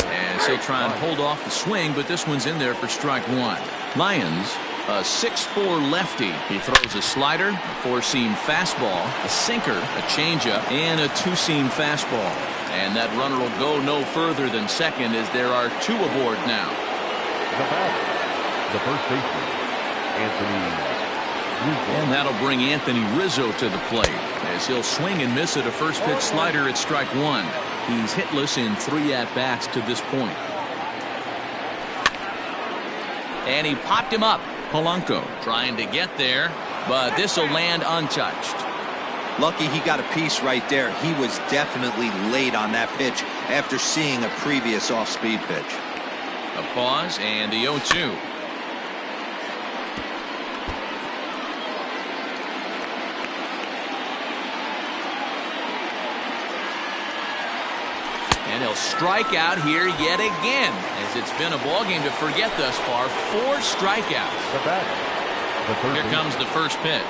[SPEAKER 1] as he'll try and hold off the swing, but this one's in there for strike 1. Lyons, a 6'4" lefty. He throws a slider, a 4-seam fastball, a sinker, a changeup, and a 2-seam fastball. And that runner will go no further than second as there are 2 aboard now.
[SPEAKER 3] The first baseman, Anthony.
[SPEAKER 1] And that'll bring Anthony Rizzo to the plate as he'll swing and miss at a first pitch slider at strike 1. He's hitless in 3 at-bats to this point. And he popped him up. Polanco trying to get there, but this will land untouched.
[SPEAKER 4] Lucky he got a piece right there. He was definitely late on that pitch after seeing a previous off-speed pitch.
[SPEAKER 1] A pause and the 0-2. And he'll strike out here yet again, as it's been a ballgame to forget thus far. 4 strikeouts. Here comes the first pitch.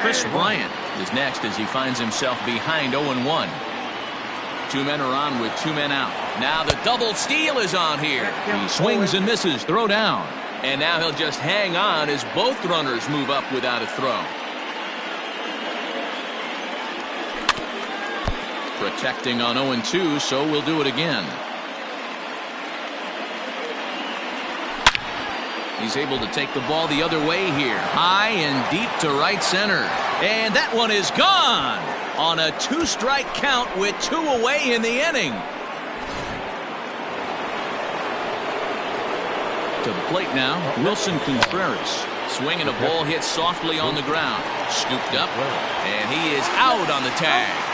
[SPEAKER 1] Chris Bryant is next as he finds himself behind 0-1. 2 men are on with 2 men out. Now the double steal is on here. He swings and misses. Throw down. And now he'll just hang on as both runners move up without a throw. Protecting on 0-2, so we'll do it again. He's able to take the ball the other way here. High and deep to right center. And that one is gone on a 2-strike count with 2 away in the inning. To the plate now, Wilson Contreras. Swinging a ball hit softly on the ground. Scooped up, and he is out on the tag.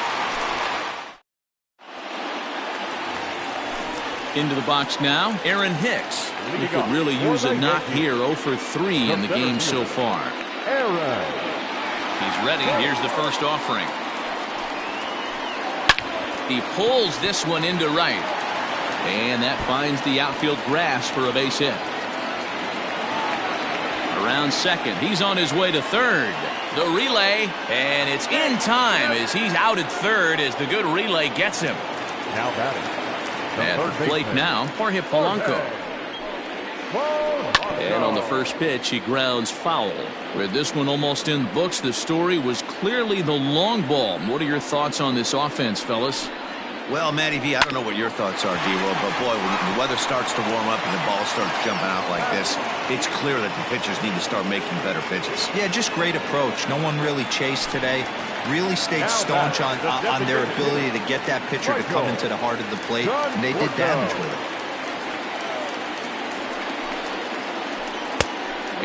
[SPEAKER 1] Into the box now, Aaron Hicks. He could really use a knock here. 0 for 3 in the game so far. He's ready. Here's the first offering. He pulls this one into right. And that finds the outfield grass for a base hit. Around second. He's on his way to third. The relay, and it's in time as he's out at third as the good relay gets him.
[SPEAKER 3] Now batting.
[SPEAKER 1] At the plate now, Jorge Polanco. And on the first pitch, he grounds foul. With this one almost in the books, the story was clearly the long ball. What are your thoughts on this offense, fellas?
[SPEAKER 2] Well, Matty V, I don't know what your thoughts are, D-Roll, but boy, when the weather starts to warm up and the ball starts jumping out like this, it's clear that the pitchers need to start making better pitches.
[SPEAKER 4] Yeah, just great approach. No one really chased today. Really stayed staunch on their ability to get that pitcher to come into the heart of the plate, and they did damage with it.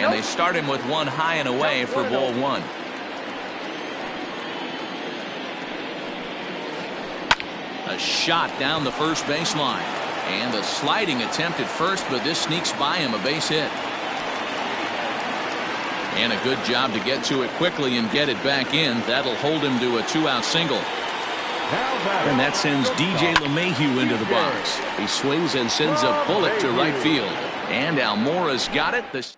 [SPEAKER 1] And they start him with one high and away for ball 1. A shot down the first baseline. And a sliding attempt at first, but this sneaks by him, a base hit. And a good job to get to it quickly and get it back in. That'll hold him to a 2-out single. And that sends DJ LeMahieu into the box. He swings and sends a bullet to right field. And Almora's got it.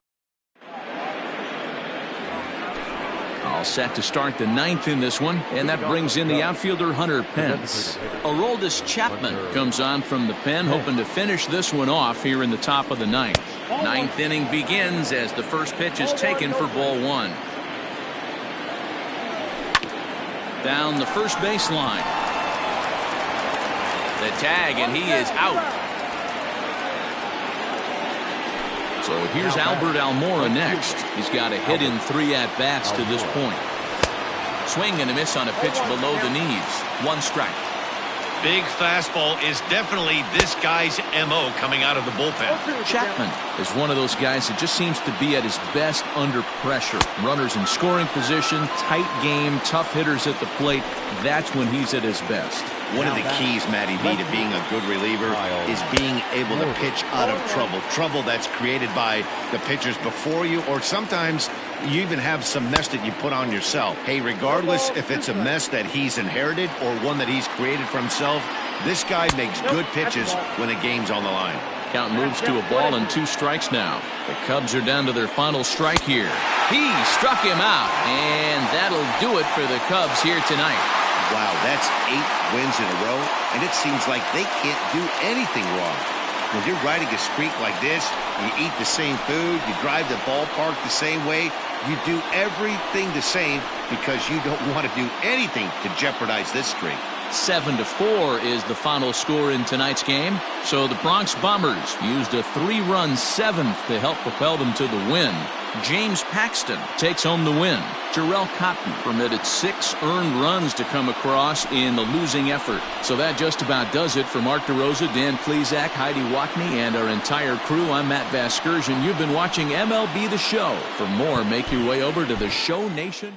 [SPEAKER 1] All set to start the ninth in this one, and that brings in the outfielder Hunter Pence. Aroldis Chapman comes on from the pen, hoping to finish this one off here in the top of the ninth. Ninth inning begins as the first pitch is taken for ball one. Down the first baseline. The tag, and he is out. So here's Albert Almora next. He's got a hit in 3 at-bats to this point. Swing and a miss on a pitch below the knees. 1 strike.
[SPEAKER 2] Big fastball is definitely this guy's MO coming out of the bullpen.
[SPEAKER 1] Chapman is one of those guys that just seems to be at his best under pressure. Runners in scoring position, tight game, tough hitters at the plate. That's when he's at his best.
[SPEAKER 2] One of the keys, Matty B, to being a good reliever is being able to pitch out of trouble. Trouble that's created by the pitchers before you, or sometimes you even have some mess that you put on yourself. Hey, regardless if it's a mess that he's inherited or one that he's created for himself, this guy makes good pitches when a game's on the line.
[SPEAKER 1] Count moves to a ball and 2 strikes now. The Cubs are down to their final strike here. He struck him out, and that'll do it for the Cubs here tonight.
[SPEAKER 2] Wow, that's 8 wins in a row, and it seems like they can't do anything wrong. When you're riding a streak like this, you eat the same food, you drive the ballpark the same way, you do everything the same because you don't want to do anything to jeopardize this streak.
[SPEAKER 1] 7-4 is the final score in tonight's game. So the Bronx Bombers used a 3-run 7th to help propel them to the win. James Paxton takes home the win. Jarrell Cotton permitted 6 earned runs to come across in the losing effort. So that just about does it for Mark DeRosa, Dan Plesac, Heidi Wackney, and our entire crew. I'm Matt Vasgersian. You've been watching MLB The Show. For more, make your way over to the Show Nation.